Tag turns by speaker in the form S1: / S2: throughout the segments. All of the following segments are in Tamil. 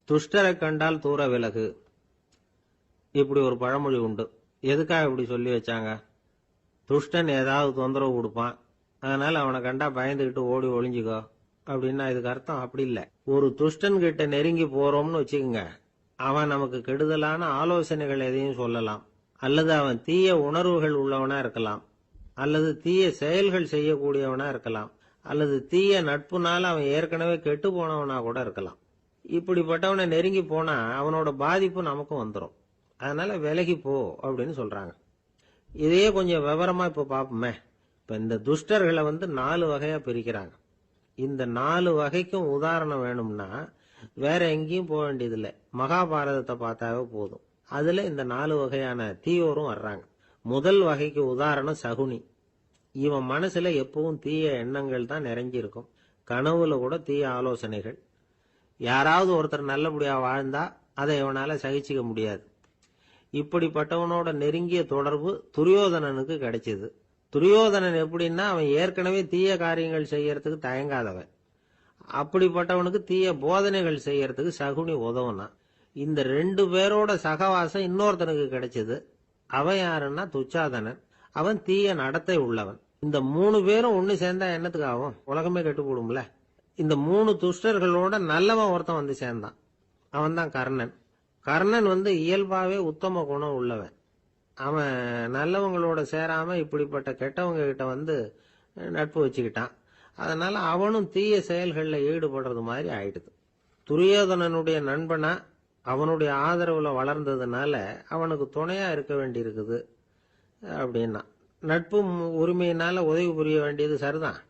S1: துஷ்டரை கண்டால் தூர விலகு. இப்படி ஒரு பழமொழி உண்டு. எதுக்காக இப்படி சொல்லி வச்சாங்க? துஷ்டன் ஏதாவது தொந்தரவு கொடுப்பான், அதனால அவனை கண்டா பயந்துகிட்டு ஓடி ஒளிஞ்சுக்கோ அப்படின்னா இதுக்கு அர்த்தம் அப்படி இல்லை. ஒரு துஷ்டன் கிட்ட நெருங்கி போறோம்னு வச்சுக்கோங்க, அவன் நமக்கு கெடுதலான ஆலோசனைகள் எதையும் சொல்லலாம், அல்லது அவன் தீய உணர்வுகள் உள்ளவனா இருக்கலாம், அல்லது தீய செயல்கள் செய்யக்கூடியவனா இருக்கலாம், அல்லது தீய நட்புனால அவன் ஏற்கனவே கெட்டு போனவனா கூட இருக்கலாம். இப்படிப்பட்டவனை நெருங்கி போனா அவனோட பாதிப்பு நமக்கும் வந்துடும். அதனால விலகி போ அப்படின்னு சொல்றாங்க. இதையே கொஞ்சம் விவரமா இப்ப பாப்போமே. இப்ப இந்த துஷ்டர்களை 4 வகையா பிரிக்கிறாங்க. இந்த 4 வகைக்கும் உதாரணம் வேணும்னா வேற எங்கேயும் போக வேண்டியதில்லை, மகாபாரதத்தை பார்த்தாவே போதும். அதுல இந்த 4 வகையான தீயோரும் வர்றாங்க. முதல் வகைக்கு உதாரணம் சகுனி. இவன் மனசுல எப்பவும் தீய எண்ணங்கள் தான் நிறைஞ்சிருக்கும். கனவுல கூட தீய ஆலோசனைகள். யாராவது ஒருத்தர் நல்லபடியா வாழ்ந்தா அதை இவனால சகிச்சுக்க முடியாது. இப்படிப்பட்டவனோட நெருங்கிய தொடர்பு துரியோதனனுக்கு கிடைச்சது. துரியோதனன் எப்படின்னா அவன் ஏற்கனவே தீய காரியங்கள் செய்யறதுக்கு தயங்காதவன். அப்படிப்பட்டவனுக்கு தீய போதனைகள் செய்யறதுக்கு சகுனி உதவுனான். இந்த 2 பேரோட சகவாசம் இன்னொருத்தனுக்கு கிடைச்சது. அவன் யாருன்னா துச்சாதனன். அவன் தீய நடத்தை உள்ளவன். இந்த 3 பேரும் ஒண்ணு சேர்ந்தா என்னத்துக்கு ஆகும்? உலகமே கெட்டு போடும்ல. இந்த 3 துஷ்டர்களோட நல்லவன் ஒருத்தன் சேர்ந்தான். அவன் தான் கர்ணன். கர்ணன் இயல்பாவே உத்தம குணம் உள்ளவன். அவன் நல்லவங்களோட சேராம இப்படிப்பட்ட கெட்டவங்க கிட்ட நட்பு வச்சுக்கிட்டான். அதனால அவனும் தீய செயல்கள்ல ஈடுபடுறது மாதிரி ஆயிடுது. துரியோதனனுடைய நண்பனா அவனுடைய ஆதரவுல வளர்ந்ததுனால அவனுக்கு துணையா இருக்க வேண்டி இருக்குது அப்படின்னா. நட்பு உரிமையினால உதவி புரிய வேண்டியது சரிதான்,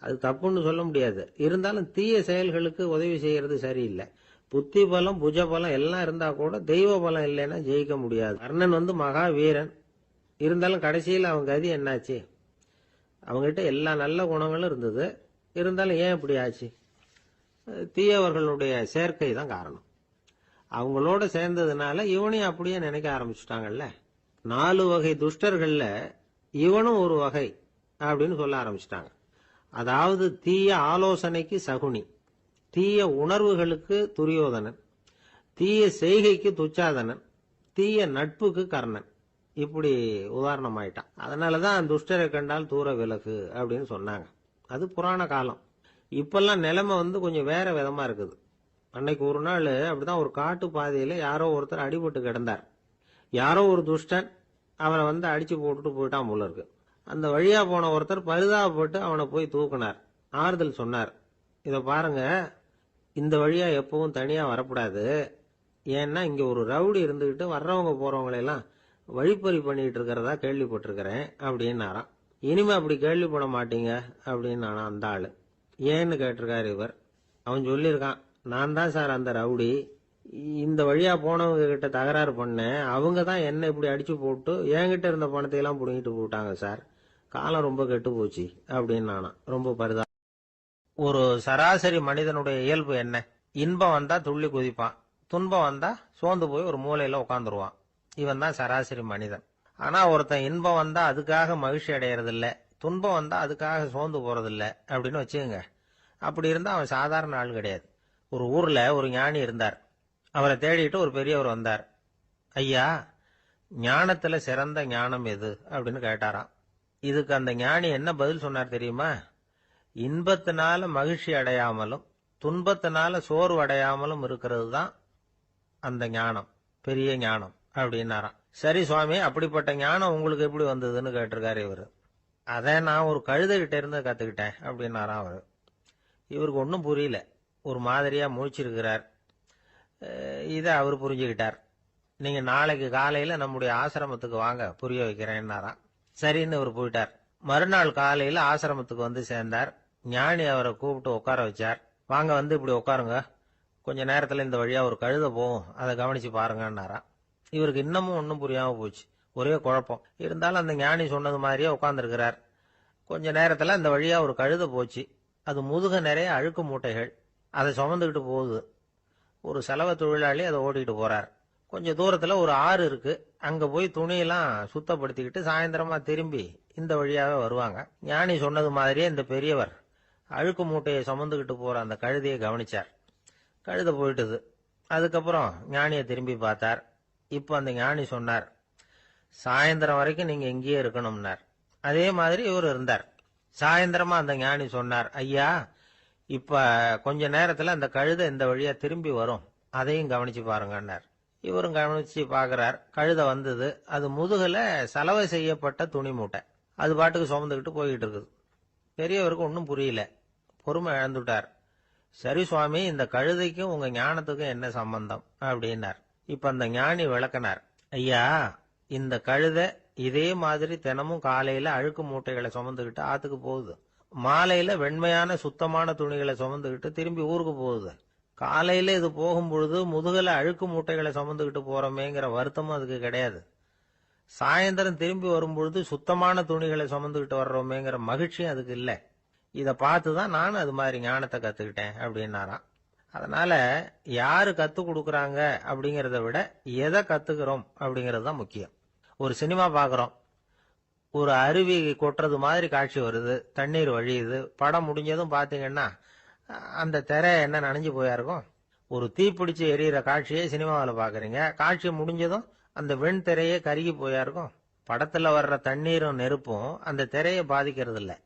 S1: அது தப்புன்னு சொல்ல முடியாது. இருந்தாலும் தீய செயல்களுக்கு உதவி செய்யறது சரியில்லை. புத்தி பலம் புஜ பலம் எல்லாம் இருந்தா கூட தெய்வ பலம் இல்லைன்னா ஜெயிக்க முடியாது. கர்ணன் மகா வீரன். இருந்தாலும் கடைசியில் அவன் கதி என்னாச்சு? அவங்ககிட்ட எல்லா நல்ல குணங்களும் இருந்தது, இருந்தாலும் ஏன் இப்படி ஆச்சு? தீயவர்களுடைய சேர்க்கை தான் காரணம். அவங்களோட சேர்ந்ததுனால இவனையும் அப்படியே நினைக்க ஆரம்பிச்சுட்டாங்கல்ல. 4 வகை துஷ்டர்கள்ல இவனும் ஒரு வகை அப்படின்னு சொல்ல ஆரம்பிச்சிட்டாங்க. அதாவது தீய ஆலோசனைக்கு சகுனி, தீய உணர்வுகளுக்கு துரியோதனன், தீய செய்கைக்கு துச்சாதனன், தீய நட்புக்கு கர்ணன். இப்படி உதாரணமாயிட்டான். அதனாலதான் துஷ்டரை கண்டால் தூர விலகு அப்படின்னு சொன்னாங்க. அது புராண காலம். இப்பெல்லாம் நிலைமை கொஞ்சம் வேற விதமா இருக்குது. அன்னைக்கு ஒரு நாள் அப்படிதான் ஒரு காட்டு பாதையில யாரோ ஒருத்தர் அடிபட்டு கிடந்தார். யாரோ ஒரு துஷ்டன் அவனை அடிச்சு போட்டுட்டு போயிட்டான் போல இருக்கு. அந்த வழியா போன ஒருத்தர் பரிதாபப்பட்டு அவனை போய் தூக்கினார், ஆறுதல் சொன்னார். இத பாருங்க, இந்த வழியா எப்பவும் தனியா வரக்கூடாது. ஏன்னா இங்க ஒரு ரவுடி இருந்துகிட்டு வர்றவங்க போறவங்களெல்லாம் வழிப்பறி பண்ணிட்டு இருக்கிறதா கேள்விப்பட்டிருக்கிறேன் அப்படின்னாராம். இனிமே அப்படி கேள்விப்பட மாட்டீங்க அப்படின்னு அந்த ஆளு. ஏன்னு கேட்டிருக்காரு இவர். அவன் சொல்லியிருக்கான், நான் தான் சார் அந்த ரவுடி. இந்த வழியா போனவங்க கிட்ட தகராறு பண்ணேன், அவங்க தான் என்ன இப்படி அடிச்சு போட்டு என்கிட்ட இருந்த பணத்தை எல்லாம் புடுங்கிட்டு போட்டாங்க சார். காலம் ரொம்ப கெட்டு போச்சு அப்படின்னு நானா ரொம்ப பரிதா. ஒரு சராசரி மனிதனுடைய இயல்பு என்ன? இன்பம் வந்தா துள்ளி குதிப்பான், துன்பம் வந்தா சோர்ந்து போய் ஒரு மூலையில உட்காந்துருவான். இவன் தான் சராசரி மனிதன். ஆனா ஒருத்தன் இன்பம் வந்தா அதுக்காக மகிழ்ச்சி அடையறது இல்ல, துன்பம் வந்தா அதுக்காக சோர்ந்து போறது இல்ல அப்படின்னு வச்சுக்கோங்க. அப்படி இருந்தா அவன் சாதாரண ஆள் கிடையாது. ஒரு ஊர்ல ஒரு ஞானி இருந்தார். அவரை தேடிட்டு ஒரு பெரியவர் வந்தார். ஐயா, ஞானத்துல சிறந்த ஞானம் எது அப்படின்னு கேட்டாராம். இதுக்கு அந்த ஞானி என்ன பதில் சொன்னார் தெரியுமா? இன்பத்தினால மகிழ்ச்சி அடையாமலும் துன்பத்தினால சோர்வு அடையாமலும் இருக்கிறது தான் அந்த ஞானம், பெரிய ஞானம் அப்படின்னாராம். சரி சுவாமி, அப்படிப்பட்ட ஞானம் உங்களுக்கு எப்படி வந்ததுன்னு கேட்டிருக்காரு இவரு. அதை நான் ஒரு கழுதைகிட்ட இருந்து கத்துக்கிட்டேன் அப்படின்னாராம் அவரு. இவருக்கு ஒன்றும் புரியல, ஒரு மாதிரியா முழிச்சிருக்கிறார். இதை அவர் புரிஞ்சுக்கிட்டார். நீங்க நாளைக்கு காலையில நம்முடைய ஆசிரமத்துக்கு வாங்க, புரிய வைக்கிறேன்னாராம். சரின்னு அவர் போயிட்டார். மறுநாள் காலையில ஆசிரமத்துக்கு சேர்ந்தார். ஞானி அவரை கூப்பிட்டு உட்கார வச்சார். வாங்க இப்படி உட்காருங்க, கொஞ்ச நேரத்துல இந்த வழியா ஒரு கழுதை போகும், அதை கவனிச்சு பாருங்கன்னாராம். இவருக்கு இன்னமும் ஒன்றும் புரியாம போச்சு, ஒரே குழப்பம். இருந்தாலும் அந்த ஞானி சொன்னது மாதிரியே உட்கார்ந்துருக்கிறார். கொஞ்ச நேரத்துல அந்த வழியா ஒரு கழுதை போச்சு. அது முதுக நிறைய அழுக்கு மூட்டைகள், அதை சுமந்துக்கிட்டு போகுது. ஒரு செலவு தொழிலாளி அதை ஓட்டிட்டு போறார். கொஞ்சம் தூரத்துல ஒரு ஆறு இருக்கு, அங்க போய் துணியெல்லாம் சுத்தப்படுத்திக்கிட்டு சாயந்தரமா திரும்பி இந்த வழியாவே வருவாங்க. ஞானி சொன்னது மாதிரியே இந்த பெரியவர் அழுக்கு மூட்டையை சுமந்துக்கிட்டு போற அந்த கழுதையை கவனிச்சார். கழுதை போயிட்டுது. அதுக்கப்புறம் ஞானியை திரும்பி பார்த்தார். இப்ப அந்த ஞானி சொன்னார், சாயந்தரம் வரைக்கும் நீங்க இங்கேயே இருக்கணும்னார். அதே மாதிரி இவர் இருந்தார். சாயந்தரமா அந்த ஞானி சொன்னார், ஐயா இப்ப கொஞ்ச நேரத்துல அந்த கழுதை இந்த வழியா திரும்பி வரும், அதையும் கவனிச்சு பாருங்கன்னார். இவரும் கவனிச்சு பாக்குறார். கழுதை வந்தது. அது முதுகுல சலவை செய்யப்பட்ட துணி மூட்டை. அது பாட்டுக்கு சுமந்துக்கிட்டு போய்கிட்டு இருக்குது. பெரியவருக்கு ஒன்றும் புரியல. பொறுமை இழந்துட்டார். சரி சுவாமி, இந்த கழுதைக்கும் உங்க ஞானத்துக்கும் என்ன சம்பந்தம் அப்படின்னார். இப்ப அந்த ஞானி விளக்கினார். ஐயா, இந்த கழுதை இதே மாதிரி தினமும் காலையில அழுக்கு மூட்டைகளை சுமந்துக்கிட்டு ஆத்துக்கு போகுது. மாலையில வெண்மையான சுத்தமான துணிகளை சுமந்துக்கிட்டு திரும்பி ஊருக்கு போகுது. காலையில இது போகும் பொழுது முதுகல அழுக்கு மூட்டைகளை சுமந்துக்கிட்டு போறோமேங்கிற வருத்தமும் அதுக்கு கிடையாது. சாயந்தரம் திரும்பி வரும்பொழுது சுத்தமான துணிகளை சுமந்துக்கிட்டு வர்றோமேங்கிற மகிழ்ச்சியும் அதுக்கு இல்லை. இதை பார்த்துதான் நானும் அது மாதிரி ஞானத்தை கத்துக்கிட்டேன் அப்படின்னாராம். அதனால யாரு கத்து கொடுக்கறாங்க அப்படிங்கறத விட எதை கத்துக்கிறோம் அப்படிங்கிறது தான் முக்கியம். ஒரு சினிமா பாக்குறோம், ஒரு அருவி கொட்டுறது மாதிரி காட்சி வருது, தண்ணீர் வழியுது. படம் முடிஞ்சதும் பாத்தீங்கன்னா அந்த திரை என்ன நனைஞ்சு போயா இருக்கும். ஒரு தீப்பிடிச்சு எரியிற காட்சியை சினிமாவில் பாக்குறீங்க, காட்சி முடிஞ்சதும் அந்த வெண் திரையே கருகி போயா இருக்கும். படத்துல வர்ற தண்ணீரும் நெருப்பும் அந்த திரையை பாதிக்கிறது இல்லை.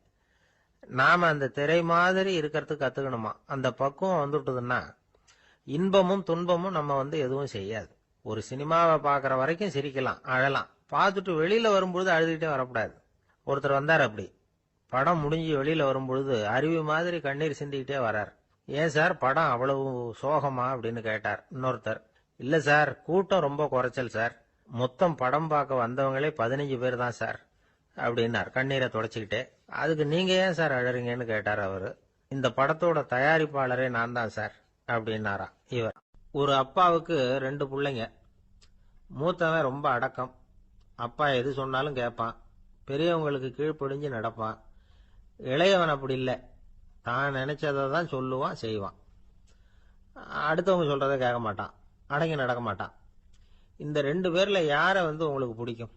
S1: நாம அந்த திரை மாதிரி இருக்கிறதுக்கு கத்துக்கணுமா. அந்த பக்குவம் வந்துட்டுதுன்னா இன்பமும் துன்பமும் நம்ம எதுவும் செய்யாது. ஒரு சினிமாவை பாக்குற வரைக்கும் சிரிக்கலாம், அழலாம். பார்த்துட்டு வெளியில வரும்பொழுது அழுதுகிட்டே வரக்கூடாது. ஒருத்தர் வந்தார். அப்படி படம் முடிஞ்சு வெளியில வரும்பொழுது அருவி மாதிரி கண்ணீர் சிந்திக்கிட்டே வரார். ஏன் சார் படம் அவ்வளவு சோகமா அப்படின்னு கேட்டார். இன்னொருத்தர், இல்ல சார், கூட்டம் ரொம்ப குறைச்சல் சார், மொத்தம் படம் பார்க்க வந்தவங்களே 15 பேர் தான் சார் அப்படின்னார் கண்ணீரை தொடச்சிக்கிட்டே. அதுக்கு நீங்க ஏன் சார் அழறீங்கன்னு கேட்டார் அவரு. இந்த படத்தோட தயாரிப்பாளரே நான் தான் சார் அப்படின்னாரா இவர். ஒரு அப்பாவுக்கு 2 பிள்ளைங்க. மூத்தவன் ரொம்ப அடக்கம். அப்பா எது சொன்னாலும் கேட்பான், பெரியவங்களுக்கு கீழ்ப்படிஞ்சு நடப்பான். இளையவன் அப்படி இல்லை, தான் நினைச்சதை தான் சொல்லுவான், செய்வான். அடுத்தவங்க சொல்றதை கேட்க மாட்டான், அடங்கி நடக்க மாட்டான். இந்த 2 பேர்ல யாரை உங்களுக்கு பிடிக்கும்?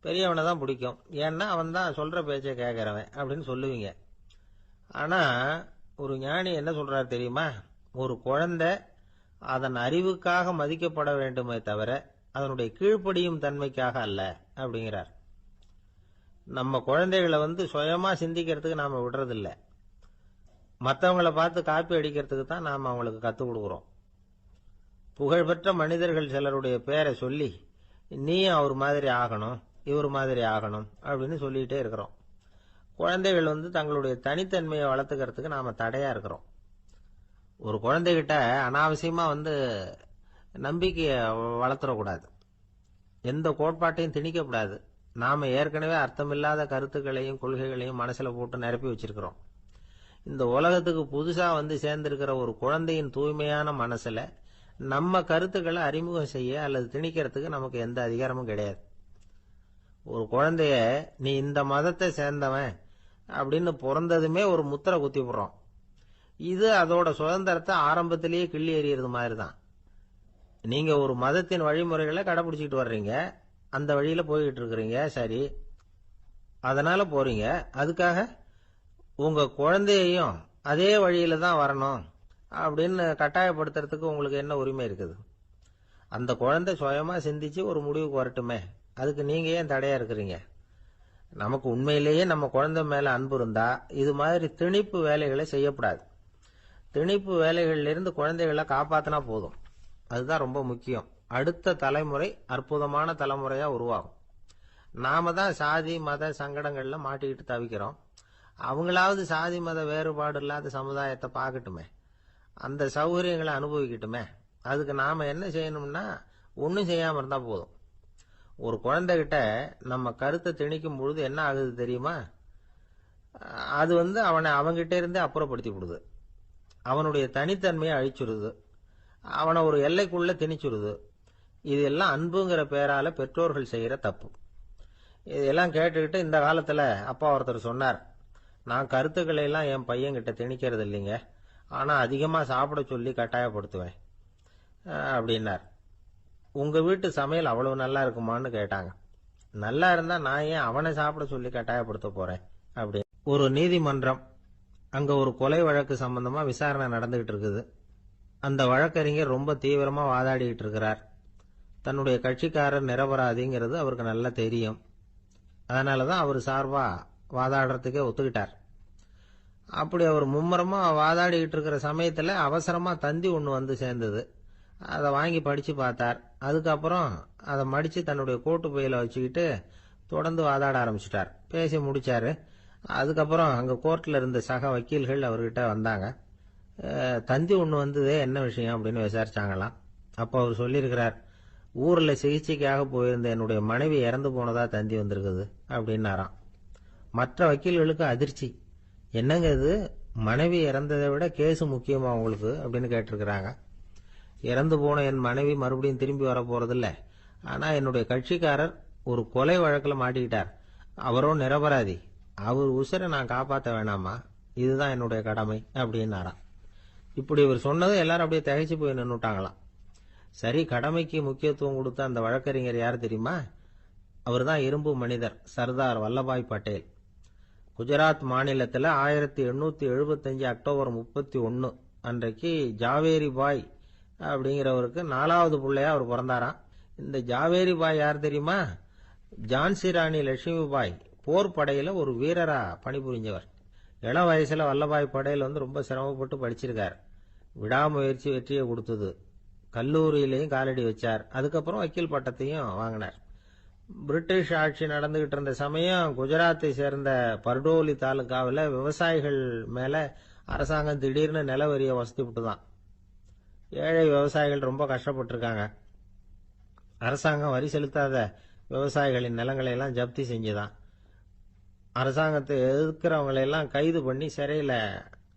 S1: பெரியவனை தான் பிடிக்கும். ஏன்னா அவன் தான் சொல்ற பேச்சை கேட்கிறவன் அப்படின்னு சொல்லுவீங்க. ஆனா ஒரு ஞானி என்ன சொல்றாரு தெரியுமா? ஒரு குழந்தை அதன் அறிவுக்காக மதிக்கப்பட வேண்டுமே தவிர அதனுடைய கீழ்ப்படியும் தன்மைக்காக அல்ல அப்படிங்கிறார். நம்ம குழந்தைகளை சுயமா சிந்திக்கிறதுக்கு நாம விடுறதில்லை. மற்றவங்களை பார்த்து காப்பி அடிக்கிறதுக்கு தான் நாம அவங்களுக்கு கத்துக் கொடுக்குறோம். புகழ்பெற்ற மனிதர்கள் சிலருடைய பேரை சொல்லி நீயும் அவர் மாதிரி ஆகணும், இவர் மாதிரி ஆகணும் அப்படின்னு சொல்லிட்டே இருக்கிறோம். குழந்தைகள் தங்களுடைய தனித்தன்மையை வளர்த்துக்கிறதுக்கு நாம தடையா இருக்கிறோம். ஒரு குழந்தைகிட்ட அனாவசியமா நம்பிக்கைய வளர்த்துடக்கூடாது, எந்த கோட்பாட்டையும் திணிக்கக்கூடாது. நாம ஏற்கனவே அர்த்தமில்லாத கருத்துக்களையும் கொள்கைகளையும் மனசுல போட்டு நிரப்பி வச்சிருக்கிறோம். இந்த உலகத்துக்கு புதுசா சேர்ந்திருக்கிற ஒரு குழந்தையின் தூய்மையான மனசுல நம்ம கருத்துக்களை அறிமுகம் செய்ய அல்லது திணிக்கிறதுக்கு நமக்கு எந்த அதிகாரமும் கிடையாது. ஒரு குழந்தைய நீ இந்த மதத்தை சேர்ந்தவன் அப்படின்னு பிறந்ததுமே ஒரு முத்திரை குத்தி விடுறோம். இது அதோட சுதந்திரத்தை ஆரம்பத்திலேயே கிள்ளி எறியறது மாதிரி தான். நீங்க ஒரு மதத்தின் வழிமுறைகளை கடைபிடிச்சிட்டு வர்றீங்க, அந்த வழியில போய்கிட்டு இருக்கிறீங்க, சரி, அதனால போறீங்க. அதுக்காக உங்க குழந்தையையும் அதே வழியில தான் வரணும் அப்படின்னு கட்டாயப்படுத்துறதுக்கு உங்களுக்கு என்ன உரிமை இருக்குது? அந்த குழந்தை சுயமா சிந்திச்சு ஒரு முடிவுக்கு வரட்டுமே, அதுக்கு நீங்க ஏன் தடையா இருக்கிறீங்க? நமக்கு உண்மையிலேயே நம்ம குழந்தை மேல அன்பு இருந்தா இது மாதிரி திணிப்பு வேலைகளை செய்யக்கூடாது. திணிப்பு வேலைகள்ல இருந்து குழந்தைகளை காப்பாத்தினா போதும். அதுதான் ரொம்ப முக்கியம். அடுத்த தலைமுறை அற்புதமான தலைமுறையா உருவாகும். நாம தான் சாதி மத சங்கடங்கள்ல மாட்டிக்கிட்டு தவிக்கிறோம். அவங்களாவது சாதி மத வேறுபாடு இல்லாத சமுதாயத்தை பார்க்கட்டுமே, அந்த சௌகரியங்களை அனுபவிக்கட்டுமே. அதுக்கு நாம என்ன செய்யணும்னா ஒன்னும் செய்யாம இருந்தா போதும். ஒரு குழந்தைகிட்ட நம்ம கருத்தை திணிக்கும் பொழுது என்ன ஆகுது தெரியுமா? அது அவனை அவங்கிட்ட இருந்தே அப்புறப்படுத்தி விடுது. அவனுடைய தனித்தன்மையை அழிச்சுடுது. அவனை ஒரு எல்லைக்குள்ள திணிச்சுடுது. இதெல்லாம் அன்புங்கிற பேரால பெற்றோர்கள் செய்யற தப்பு. இதெல்லாம் கேட்டுக்கிட்டு இந்த காலத்துல அப்பா ஒருத்தர் சொன்னார், நான் கருத்துக்களை எல்லாம் என் பையன்கிட்ட திணிக்கிறது இல்லைங்க, ஆனா அதிகமா சாப்பிட சொல்லி கட்டாயப்படுத்துவேன் அப்படின்னார். உங்க வீட்டு சமையல் அவ்வளவு நல்லா இருக்குமான்னு கேட்டாங்க. நல்லா இருந்தா நான் ஏன் அவனை சாப்பிட சொல்லி கட்டாயப்படுத்த போறேன் அப்படி. ஒரு நீதிமன்றம், அங்க ஒரு கொலை வழக்கு சம்பந்தமா விசாரணை நடந்துகிட்டு இருக்குது. அந்த வழக்கறிஞர் ரொம்ப தீவிரமா வாதாடிட்டு இருக்கிறார். தன்னுடைய கட்சிக்காரர் நிரபராதிங்கிறது அவருக்கு நல்லா தெரியும். அதனாலதான் அவர் சார்பா வாதாடுறதுக்கே ஒத்துக்கிட்டார். அப்படி அவர் மும்முரமா வாதாடிக்கிட்டு இருக்கிற சமயத்துல அவசரமா தந்தி ஒண்ணு வந்து சேர்ந்தது. அதை வாங்கி படிச்சு பார்த்தார். அதுக்கப்புறம் அதை மடிச்சு தன்னுடைய கோட்டு பையில வச்சுக்கிட்டு தொடர்ந்து வாதாட ஆரம்பிச்சிட்டார். பேசி முடிச்சாரு. அதுக்கப்புறம் அங்க கோர்ட்ல இருந்த சக வக்கீல்கள் அவர்கிட்ட வந்தாங்க. தந்தி ஒண்ணு வந்ததே, என்ன விஷயம் அப்படின்னு விசாரிச்சாங்களாம். அப்போ அவர் சொல்லியிருக்கிறார், ஊர்ல சிகிச்சைக்காக போயிருந்த என்னுடைய மனைவி இறந்து போனதா தந்தி வந்திருக்குது அப்படின்னாராம். மற்ற வக்கீல்களுக்கு அதிர்ச்சி. என்னங்க இது, மனைவி இறந்ததை விட கேஸ் முக்கியமா உங்களுக்கு அப்படின்னு கேட்டிருக்கிறாங்க. இறந்து போன என் மனைவி மறுபடியும் திரும்பி வர போறதில்ல. ஆனா என்னுடைய கட்சிக்காரர் ஒரு கொலை வழக்கில் மாட்டிக்கிட்டார். அவரோ நிரபராதி. அவர் உசுரை நான் காப்பாற்ற வேணாமா? இதுதான் என்னுடைய கடமை அப்படின்னாராம். இப்படி இவர் சொன்னது எல்லாரும் அப்படியே திகைச்சு போய் நின்னுட்டாங்களாம். சரி, கடமைக்கு முக்கியத்துவம் கொடுத்த அந்த வழக்கறிஞர் யார் தெரியுமா? அவர் தான் இரும்பு மனிதர் சர்தார் வல்லபாய் பட்டேல். குஜராத் மாநிலத்தில் 1875 அக்டோபர் 31 அன்றைக்கு ஜாவேரி பாய் அப்படிங்கிறவருக்கு 4வது பிள்ளையா அவர் பிறந்தாராம். இந்த ஜாவேரி பாய் யார் தெரியுமா? ஜான்சி ராணி லட்சுமி பாய் போர் படையில ஒரு வீரரா பணிபுரிஞ்சவர். இளம் வயசுல வல்லபாய் படேல் ரொம்ப சிரமப்பட்டு படிச்சிருக்கார். விடாமுயற்சி வெற்றியை கொடுத்தது. கல்லூரியிலையும் காலடி வச்சார். அதுக்கப்புறம் வக்கீல் பட்டத்தையும் வாங்கினார். பிரிட்டிஷ் ஆட்சி நடந்துகிட்டு இருந்த சமயம் குஜராத்தை சேர்ந்த பர்டோலி தாலுகாவில் விவசாயிகள் மேல அரசாங்கம் திடீர்னு நிலவரிய வசதி விட்டுதான். ஏழை விவசாயிகள் ரொம்ப கஷ்டப்பட்டிருக்காங்க. அரசாங்கம் வரி செலுத்தாத விவசாயிகளின் நிலங்களை எல்லாம் ஜப்தி செஞ்சுதான். அரசாங்கத்தை எதிர்க்கிறவங்களை எல்லாம் கைது பண்ணி சிறையில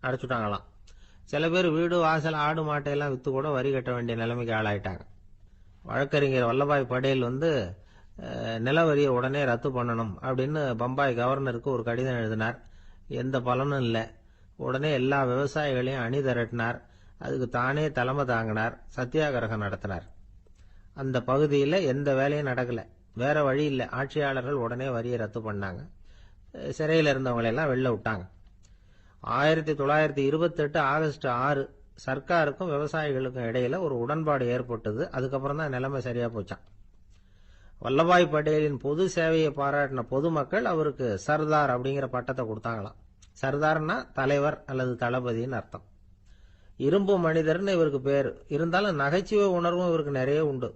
S1: அடைச்சுட்டாங்களாம். சில பேர் வீடு வாசல் ஆடு மாட்டையெல்லாம் வித்து கூட வரி கட்ட வேண்டிய நிலைமைக்கு ஆளாயிட்டாங்க. வழக்கறிஞர் வல்லபாய் படேல் நிலவரியை உடனே ரத்து பண்ணணும் அப்படின்னு பம்பாய் கவர்னருக்கு ஒரு கடிதம் எழுதினார். எந்த பலனும் இல்லை. உடனே எல்லா விவசாயிகளையும் அணி திரட்டினார். அதுக்கு தானே தலைமை தாங்கினார். சத்தியாகிரகம் நடத்தினார். அந்த பகுதியில் எந்த வேலையும் நடக்கல. வேற வழி இல்லை. ஆட்சியாளர்கள் உடனே வரியை ரத்து பண்ணாங்க. சிறையில் இருந்தவங்களெல்லாம் வெளில விட்டாங்க. 1928 ஆகஸ்ட் 6 சர்க்காருக்கும் விவசாயிகளுக்கும் இடையில ஒரு உடன்பாடு ஏற்பட்டது. அதுக்கப்புறம் தான் நிலைமை சரியா போச்சான். வல்லபாய் பட்டேலின் பொது சேவையை பாராட்டின பொதுமக்கள் அவருக்கு சர்தார் அப்படிங்கிற பட்டத்தை கொடுத்தாங்களாம். சர்தார்னா தலைவர் அல்லது தளபதினு அர்த்தம். இரும்பு மனிதர்னு இவருக்கு பேரு. இருந்தாலும் நகைச்சுவை உணர்வும் இவருக்கு நிறைய உண்டு.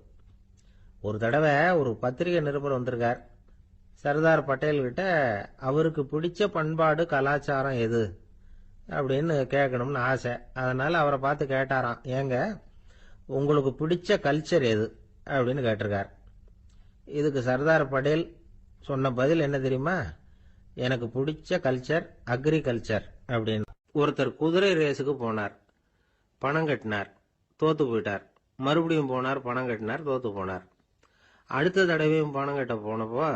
S1: ஒரு தடவை ஒரு பத்திரிகை நிருபர் வந்திருக்கார். சர்தார் பட்டேல் கிட்ட அவருக்கு பிடிச்ச பண்பாடு கலாச்சாரம் எது அப்படின்னு கேட்கணும்னு ஆசை. அதனால அவரை பார்த்து கேட்டாராம், ஏங்க உங்களுக்கு பிடிச்ச கல்ச்சர் எது அப்படின்னு கேட்டிருக்கார். இதுக்கு சர்தார் பட்டேல் சொன்ன பதில் என்ன தெரியுமா? எனக்கு பிடிச்ச கல்ச்சர் அக்ரிகல்ச்சர் அப்படின்னு. ஒருத்தர் குதிரை ரேஸுக்கு போனார். பணம் கட்டினார், தோத்து போயிட்டார். மறுபடியும் போனார், பணம் கட்டினார், தோத்து போனார். அடுத்த தடவையும் பணம் கட்ட போனப்போ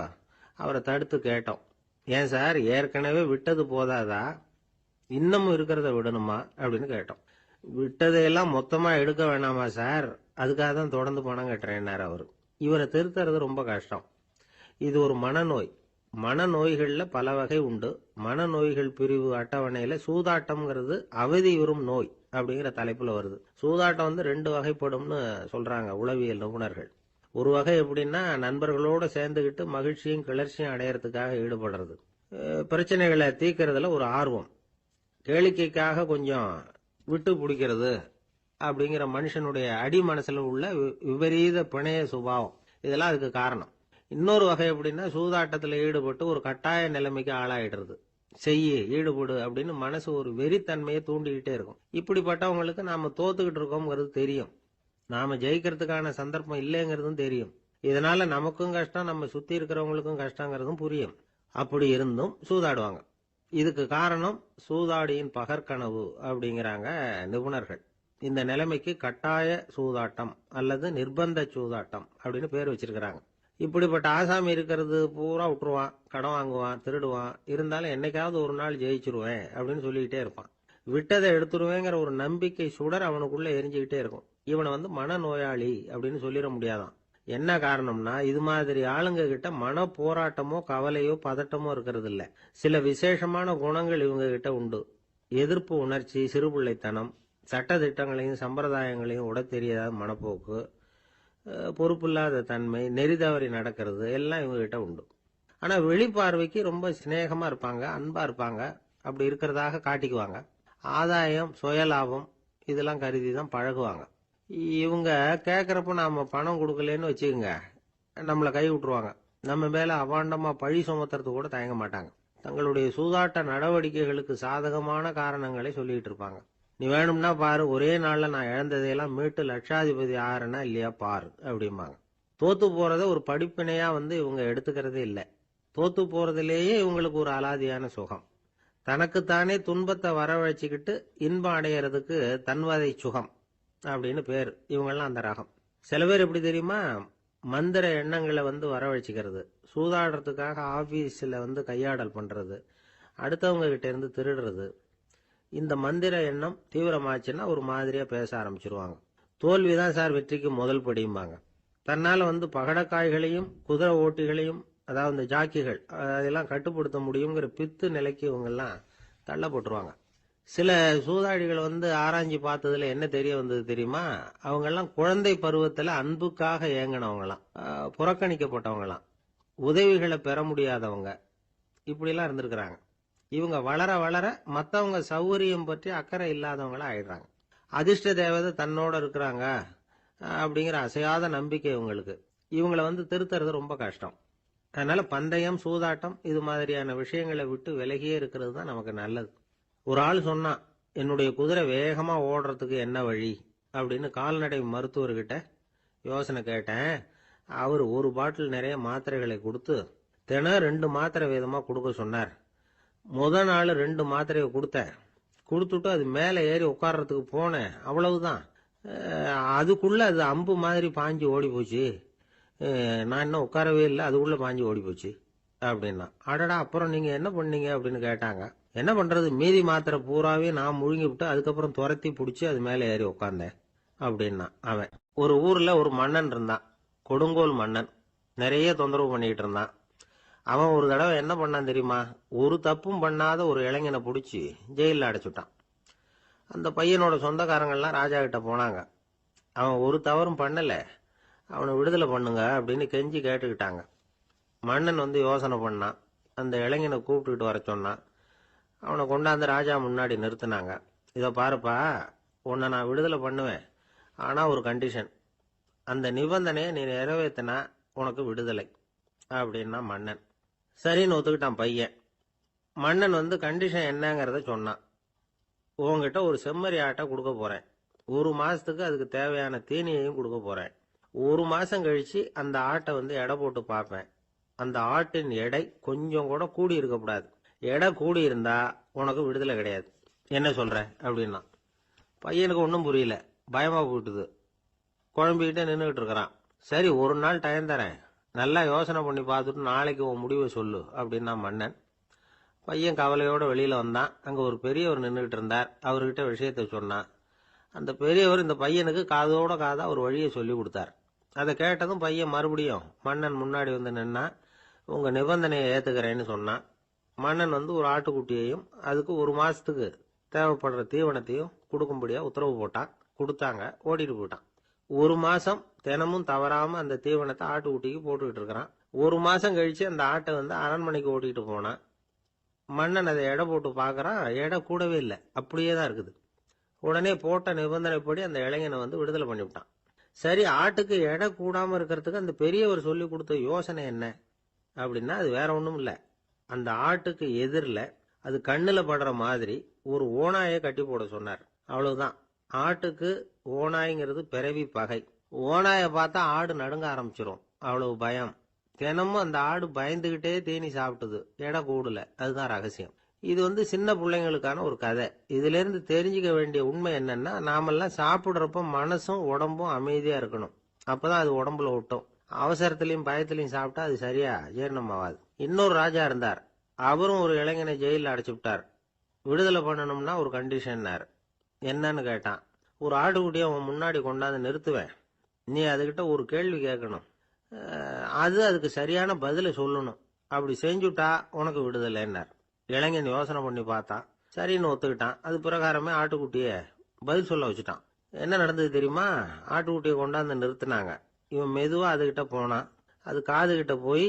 S1: அவரை தடுத்து கேட்டோம், ஏன் சார் ஏற்கனவே விட்டது போதாதா, இன்னமும் இருக்கிறத விடணுமா அப்படின்னு கேட்டோம். விட்டதையெல்லாம் மொத்தமா எடுக்க வேணாமா சார், அதுக்காக தான் தொடர்ந்து பணம் கட்டுறேன்னாரு அவரு. இவரை திருத்துறது ரொம்ப கஷ்டம். இது ஒரு மனநோய். மனநோய்கள்ல பல வகை உண்டு. மனநோய்கள் பிரிவு அட்டவணையில சூதாட்டம்ங்கிறது அவதி வரும் நோய் அப்படிங்கிற தலைப்புல வருது. சூதாட்டம் 2 வகைப்படும்னு சொல்றாங்க உளவியல் நிபுணர்கள். ஒரு வகை எப்படின்னா, நண்பர்களோட சேர்ந்துகிட்டு மகிழ்ச்சியும் கிளர்ச்சியும் அடையறதுக்காக ஈடுபடுறது. பிரச்சனைகளை தீர்க்கறதுல ஒரு ஆர்வம். கேளிக்கைக்காக கொஞ்சம் விட்டு பிடிக்கிறது அப்படிங்கிற மனுஷனுடைய அடி மனசுல உள்ள விபரீத பிணைய சுபாவம், இதெல்லாம் அதுக்கு காரணம். இன்னொரு வகை எப்படின்னா, சூதாட்டத்தில் ஈடுபட்டு ஒரு கட்டாய நிலைமைக்கு ஆளாயிடுறது. ஈடுபடு அப்படின்னு மனசு ஒரு வெறித்தன்மையை தூண்டிக்கிட்டே இருக்கும். இப்படிப்பட்டவங்களுக்கு நாம தோத்துக்கிட்டு இருக்கோம்ங்கிறது தெரியும். நாம ஜெயிக்கிறதுக்கான சந்தர்ப்பம் இல்லைங்கிறதும் தெரியும். இதனால நமக்கும் கஷ்டம், நம்ம சுத்தி இருக்கிறவங்களுக்கும் கஷ்டங்கிறதும் புரியும். அப்படி இருந்தும் சூதாடுவாங்க. இதுக்கு காரணம் சூதாடியின் பகற்கனவு அப்படிங்கிறாங்க நிபுணர்கள். இந்த நிலைமைக்கு கட்டாய சூதாட்டம் அல்லது நிர்பந்த சூதாட்டம் அப்படின்னு பேர் வச்சிருக்கிறாங்க. இப்படிப்பட்ட ஆசாமி இருக்கிறது பூரா விட்டுருவான், கடன் வாங்குவான், திருடுவான். இருந்தாலும் என்னைக்காவது ஒரு நாள் ஜெயிச்சிருவேன் அப்படின்னு சொல்லிக்கிட்டே இருப்பான். விட்டதை எடுத்துருவேங்கிற ஒரு நம்பிக்கை சுடர் அவனுக்குள்ள எரிஞ்சுக்கிட்டே இருக்கும். இவனை மனநோயாளி அப்படின்னு சொல்லிட முடியாதான். என்ன காரணம்னா, இது மாதிரி ஆளுங்க கிட்ட மன போராட்டமோ கவலையோ பதட்டமோ இருக்கிறது இல்ல. சில விசேஷமான குணங்கள் இவங்க கிட்ட உண்டு. எதிர்ப்பு உணர்ச்சி, சிறுபிள்ளைத்தனம், சட்ட திட்டங்களையும் சம்பிரதாயங்களையும் உட தெரியாத மனப்போக்கு, பொறுப்பில்லாத தன்மை, நெறி தவறி நடக்கிறது எல்லாம் இவங்ககிட்ட உண்டு. ஆனா வெளிப்பார்வைக்கு ரொம்ப சிநேகமா இருப்பாங்க, அன்பா இருப்பாங்க. அப்படி இருக்கிறதாக காட்டிக்குவாங்க. ஆதாயம், சுயலாபம் இதெல்லாம் கருதி தான் பழகுவாங்க. இவங்க கேட்கறப்ப நாம பணம் கொடுக்கலன்னு வச்சுக்கோங்க, நம்மளை கை விட்டுருவாங்க. நம்ம மேல அபாண்டமா பழி சுமத்துறது கூட தயங்க மாட்டாங்க. தங்களுடைய சூதாட்ட நடவடிக்கைகளுக்கு சாதகமான காரணங்களை சொல்லிட்டு இருப்பாங்க. நீ வேணும்னா பாரு, ஒரே நாள்ல நான் இழந்ததையெல்லாம் மீட்டு லட்சாதிபதி ஆறனா இல்லையா பாரு அப்படிம்பாங்க. தோத்து போறத ஒரு படிப்பினையா இவங்க எடுத்துக்கிறதே இல்லை. தோத்து போறதுலேயே இவங்களுக்கு ஒரு அலாதியான சுகம். தனக்குத்தானே துன்பத்தை வரவழைச்சிக்கிட்டு இன்பம் அடையிறதுக்கு தன்வதை சுகம் அப்படின்னு பேர். இவங்கெல்லாம் அந்த ரகம். சில பேர் எப்படி தெரியுமா, மந்திர எண்ணங்களை வரவழைச்சிக்கிறது, சூதாடுறதுக்காக ஆபீஸ்ல கையாடல் பண்றது, அடுத்தவங்க கிட்ட இருந்து திருடுறது. இந்த மந்திர எண்ணம் தீவிரமாச்சுன்னா ஒரு மாதிரியா பேச ஆரம்பிச்சிருவாங்க. தோல்விதான் சார் வெற்றிக்கு முதல் படியும்பாங்க. தன்னால பகடக்காய்களையும் குதிரை ஓட்டிகளையும், அதாவது இந்த ஜாக்கிகள், அதெல்லாம் கட்டுப்படுத்த முடியுங்கிற பித்து நிலைக்கு இவங்கெல்லாம் தள்ளப்பட்டுருவாங்க. சில சூதாடிகள் ஆராய்ச்சி பார்த்ததுல என்ன தெரிய வந்தது தெரியுமா, அவங்கெல்லாம் குழந்தை பருவத்துல அன்புக்காக ஏங்கினவங்களாம், புறக்கணிக்கப்பட்டவங்களாம், உதவிகளை பெற முடியாதவங்க, இப்படிலாம் இருந்திருக்கிறாங்க. இவங்க வளர வளர மற்றவங்க சௌகரியம் பற்றி அக்கறை இல்லாதவங்களா ஆயிடுறாங்க. அதிர்ஷ்ட தேவதை தன்னோட இருக்கிறாங்க அப்படிங்கிற அசையாத நம்பிக்கை இவங்களுக்கு. இவங்களை திருத்துறது ரொம்ப கஷ்டம். அதனால பந்தயம், சூதாட்டம் இது மாதிரியான விஷயங்களை விட்டு விலகியே இருக்கிறது தான் நமக்கு நல்லது. ஒரு ஆள் சொன்னான், என்னுடைய குதிரை வேகமா ஓடுறதுக்கு என்ன வழி அப்படின்னு கால்நடை மருத்துவர்கிட்ட யோசனை கேட்டேன். அவர் ஒரு பாட்டில் நிறைய மாத்திரைகளை கொடுத்து தினம் 2 மாத்திரை வீதமா கொடுக்க சொன்னார். முதல் நாள் 2 மாத்திரையை கொடுத்துட்டு அது மேலே ஏறி உட்கார்றதுக்கு போனேன். அவ்வளவுதான். அதுக்குள்ள அது அம்பு மாதிரி பாஞ்சு ஓடி போச்சு. நான் இன்னும் உட்காரவே இல்லை, அதுக்குள்ள பாஞ்சு ஓடி போச்சு அப்படின்னா. அடடா, அப்புறம் நீங்க என்ன பண்ணீங்க அப்படின்னு கேட்டாங்க. என்ன பண்றது, மீதி மாத்திரை பூராவே நான் முழுங்கி விட்டு அதுக்கப்புறம் துரத்தி பிடிச்சி அது மேலே ஏறி உட்காந்தேன் அப்படின்னா அவன். ஒரு ஊர்ல ஒரு மன்னன் இருந்தான், கொடுங்கோல் மன்னன். நிறைய தொந்தரவு பண்ணிட்டு இருந்தான். அவன் ஒரு தடவை என்ன பண்ணான் தெரியுமா, ஒரு தப்பும் பண்ணாத ஒரு இளைஞனை பிடிச்சி ஜெயிலில் அடைச்சுட்டான். அந்த பையனோட சொந்தக்காரங்கள்லாம் ராஜா கிட்ட போனாங்க. அவன் ஒரு தவறும் பண்ணல, அவனை விடுதலை பண்ணுங்க அப்படின்னு கெஞ்சி கேட்டுக்கிட்டாங்க. மன்னன் யோசனை பண்ணான். அந்த இளைஞனை கூப்பிட்டுக்கிட்டு வர சொன்னான். அவனை கொண்டாந்து ராஜா முன்னாடி நிறுத்தினாங்க. இதை பாருப்பா, உன்னை நான் விடுதலை பண்ணுவேன், ஆனா ஒரு கண்டிஷன். அந்த நிபந்தனையை நீ நிறைவேற்றினா உனக்கு விடுதலை அப்படின்னா மன்னன். சரின்னு ஒத்துக்கிட்டான் பையன். மன்னன் கண்டிஷன் என்னங்கிறத சொன்னான். உங்ககிட்ட ஒரு செம்மறி ஆட்டை கொடுக்க போறேன், 1 மாசத்துக்கு அதுக்கு தேவையான தீனியையும் கொடுக்க போறேன். 1 மாசம் கழிச்சு அந்த ஆட்டை எடை போட்டு பார்ப்பேன். அந்த ஆட்டின் எடை கொஞ்சம் கூட கூடி இருக்கக்கூடாது. எடை கூடி இருந்தா உனக்கு விடுதலை கிடையாது. என்ன சொல்ற அப்படின்னா. பையனுக்கு ஒன்றும் புரியல, பயமா போயிட்டுது. குழம்பிக்கிட்டே நின்றுகிட்டு இருக்கிறான். சரி, ஒரு நாள் டைம் தரேன், நல்லா யோசனை பண்ணி பார்த்துட்டு நாளைக்கு உன் முடிவை சொல்லு அப்படின்னா மன்னன். பையன் கவலையோட வெளியில வந்தான். அங்க ஒரு பெரியவர் நின்றுகிட்டு இருந்தார். அவர்கிட்ட விஷயத்த சொன்னான். அந்த பெரியவர் இந்த பையனுக்கு காதோட காதா ஒரு வழியை சொல்லி கொடுத்தார். அதை கேட்டதும் பையன் மறுபடியும் மன்னன் முன்னாடி நின்னா, உங்க நிபந்தனையை ஏத்துக்கிறேன்னு சொன்னான். மன்னன் ஒரு ஆட்டுக்குட்டியையும் அதுக்கு 1 மாசத்துக்கு தேவைப்படுற தீவனத்தையும் கொடுக்கும்படியா உத்தரவு போட்டான். கொடுத்தாங்க, ஓடிட்டு போயிட்டான். 1 மாசம் தினமும் தவறாம அந்த தீவனத்தை ஆட்டுக்குட்டிக்கு போட்டுக்கிட்டு இருக்கிறான். 1 மாசம் கழிச்சு அந்த ஆட்டை அரண்மனைக்கு ஓட்டிட்டு போனான். மன்னன் அதை எடை போட்டு பார்க்கறான், எடை கூடவே இல்லை, அப்படியே தான் இருக்குது. உடனே போட்ட நிபந்தனைப்படி அந்த இளைஞனை விடுதலை பண்ணிவிட்டான். சரி, ஆட்டுக்கு எடை கூடாம இருக்கிறதுக்கு அந்த பெரியவர் சொல்லி கொடுத்த யோசனை என்ன அப்படின்னா, அது வேற ஒண்ணும் இல்லை. அந்த ஆட்டுக்கு எதிரில் அது கண்ணுல படுற மாதிரி ஒரு ஓநாயை கட்டி போட சொன்னார். அவ்வளவுதான். ஆட்டுக்கு ஓநாய்ங்கிறது பிறவி பகை. ஓநாயை பார்த்தா ஆடு நடுங்க ஆரம்பிச்சிரும், அவ்வளவு பயம். தினமும் அந்த ஆடு பயந்துகிட்டே தீனி சாப்பிட்டுது, எடை கூடல. அதுதான் ரகசியம். இது சின்ன பிள்ளைங்களுக்கான ஒரு கதை. இதுல இருந்து தெரிஞ்சுக்க வேண்டிய உண்மை என்னன்னா, நாமெல்லாம் சாப்பிடுறப்ப மனசும் உடம்பும் அமைதியா இருக்கணும். அப்பதான் அது உடம்புல ஒட்டும். அவசரத்திலையும் பயத்திலையும் சாப்பிட்டா அது சரியா ஜீரணம் ஆகாது. இன்னொரு ராஜா இருந்தார். அவரும் ஒரு இளைஞனை ஜெயிலில் அடைச்சு விட்டார். விடுதலை பண்ணணும்னா ஒரு கண்டிஷன்னார். என்னன்னு கேட்டான். ஒரு ஆட்டுக்குட்டியை அவன் முன்னாடி கொண்டாந்து நிறுத்துவேன், நீ அதுகிட்ட ஒரு கேள்வி கேட்கணும், அதுக்கு சரியான பதிலை சொல்லணும். அப்படி செஞ்சுட்டா உனக்கு விடுதலைன்னார். இளைஞன் யோசனை பண்ணி பார்த்தான். சரின்னு ஒத்துக்கிட்டான். அது பிரகாரமே ஆட்டுக்குட்டிய பதில் சொல்ல வச்சுட்டான். என்ன நடந்தது தெரியுமா? ஆட்டுக்குட்டியை கொண்டாந்து நிறுத்தினாங்க. இவன் மெதுவா அதுகிட்ட போனான். அது காது கிட்ட போய்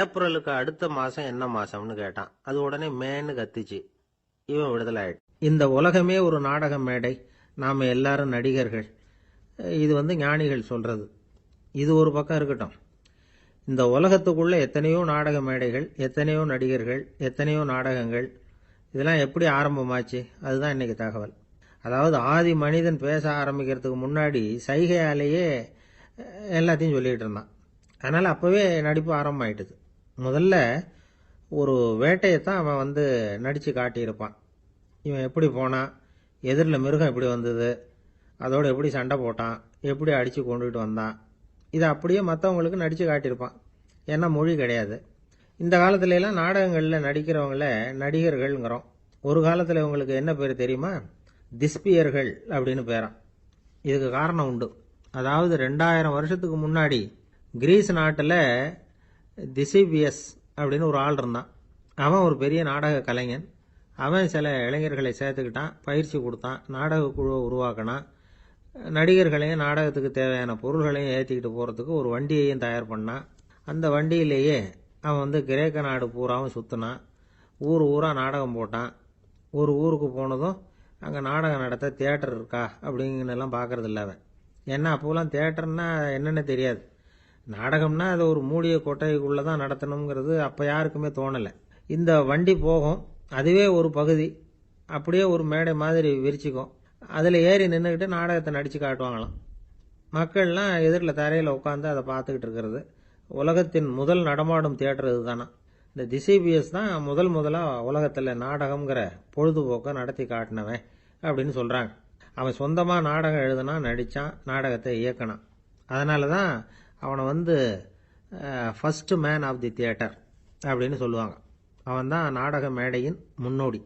S1: ஏப்ரலுக்கு அடுத்த மாசம் என்ன மாசம்னு கேட்டான். அது உடனே மேன்னு கத்திச்சு. இவன் விடுதலை ஆயிட்டு. இந்த உலகமே ஒரு நாடக மேடை, நாம எல்லாரும் நடிகர்கள். இது ஞானிகள் சொல்றது. இது ஒரு பக்கம் இருக்கட்டும். இந்த உலகத்துக்குள்ள எத்தனையோ நாடக மேடைகள், எத்தனையோ நடிகர்கள், எத்தனையோ நாடகங்கள், இதெல்லாம் எப்படி ஆரம்பமாச்சு? அதுதான் இன்னைக்கு தகவல். அதாவது ஆதி மனிதன் பேச ஆரம்பிக்கிறதுக்கு முன்னாடி சைகையாலேயே எல்லாத்தையும் சொல்லிட்டு இருந்தான். அதனால அப்பவே நடிப்பு ஆரம்பமாயிட்டுது. முதல்ல ஒரு வேட்டையத்தான் அவன் நடிச்சு காட்டியிருப்பான். இவன் எப்படி போனான், எதிரில் மிருகம் எப்படி வந்தது, அதோட எப்படி சண்டை போட்டான், எப்படி அடிச்சு கொண்டுகிட்டு வந்தான், இதை அப்படியே மற்றவங்களுக்கு நடிச்சு காட்டியிருப்பான். ஏன்னா மொழி கிடையாது. இந்த காலத்துல எல்லாம் நாடகங்களில் நடிக்கிறவங்கள நடிகர்கள்ங்கிறோம். ஒரு காலத்தில் இவங்களுக்கு என்ன பேர் தெரியுமா? திஸ்பியர்கள் அப்படின்னு பேராம். இதுக்கு காரணம் உண்டு. அதாவது 2000 வருஷத்துக்கு முன்னாடி கிரீஸ் நாட்டில் திசிபியஸ் அப்படின்னு ஒரு ஆள் இருந்தான். அவன் ஒரு பெரிய நாடக கலைஞன். அவன் சில இளைஞர்களை சேர்த்துக்கிட்டான், பயிற்சி கொடுத்தான், நாடக குழுவை உருவாக்கினான். நடிகர்களையும் நாடகத்துக்கு தேவையான பொருள்களையும் ஏற்றிக்கிட்டு போகிறதுக்கு ஒரு வண்டியையும் தயார் பண்ணான். அந்த வண்டியிலேயே அவன் கிரேக்க நாடு பூராவும் சுற்றினான். ஊர் ஊராக நாடகம் போட்டான். ஒரு ஊருக்கு போனதும் அங்கே நாடகம் நடத்த தியேட்டர் இருக்கா அப்படிங்கலாம் பார்க்கறது இல்லை அவன். ஏன்னா அப்போலாம் தியேட்டர்னா என்னென்ன தெரியாது. நாடகம்னா அதை ஒரு மூடிய கொட்டைக்குள்ளே தான் நடத்தணுங்கிறது அப்போ யாருக்குமே தோணலை. இந்த வண்டி போகும், அதுவே ஒரு பகுதி அப்படியே ஒரு மேடை மாதிரி விரிச்சிக்கும். அதில் ஏறி நின்றுக்கிட்டு நாடகத்தை நடித்து காட்டுவாங்களாம். மக்கள்லாம் எதிரில் தரையில் உட்காந்து அதை பார்த்துக்கிட்டு இருக்கிறது. உலகத்தின் முதல் நடமாடும் தியேட்டர் இதுதானா. இந்த திசிபியஸ் தான் முதலாக உலகத்தில் நாடகம்ங்கிற பொழுதுபோக்கை நடத்தி காட்டினவன் அப்படின்னு சொல்கிறாங்க. அவன் சொந்தமாக நாடகம் எழுதுனான், நடித்தான், நாடகத்தை இயக்கினான். அதனால தான் அவனை first man of the theatre அப்படின்னு சொல்லுவாங்க. அவன் தான் நாடக மேடையின் முன்னோடி.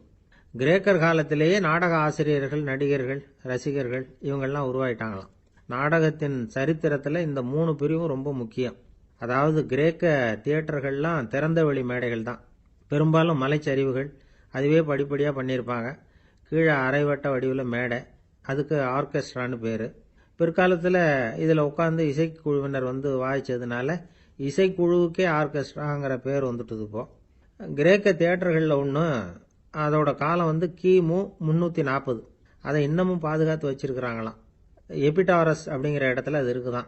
S1: கிரேக்கர் காலத்திலேயே நாடக ஆசிரியர்கள், நடிகர்கள், ரசிகர்கள் இவங்கெல்லாம் உருவாயிட்டாங்களாம். நாடகத்தின் சரித்திரத்தில் இந்த 3 பிரிவும் ரொம்ப முக்கியம். அதாவது கிரேக்க தியேட்டர்கள்லாம் திறந்த வெளி மேடைகள் தான். பெரும்பாலும் மலைச்சரிவுகள், அதுவே படிப்படியாக பண்ணியிருப்பாங்க. கீழே அரைவட்ட வடிவில் மேடை, அதுக்கு ஆர்கெஸ்ட்ரான்னு பேர். பிற்காலத்தில் இதில் உட்காந்து இசைக்குழுவினர் வாய்ச்சதுனால இசைக்குழுவுக்கே ஆர்கெஸ்ட்ராங்கிற பேர் வந்துட்டுது. இப்போ கிரேக்க தியேட்டர்களில் ஒன்று, அதோட காலம் கிமு 340. அதை இன்னமும் பாதுகாத்து வச்சிருக்கிறாங்களாம். எபிடாரஸ் அப்படிங்கிற இடத்துல அது இருக்குதான்.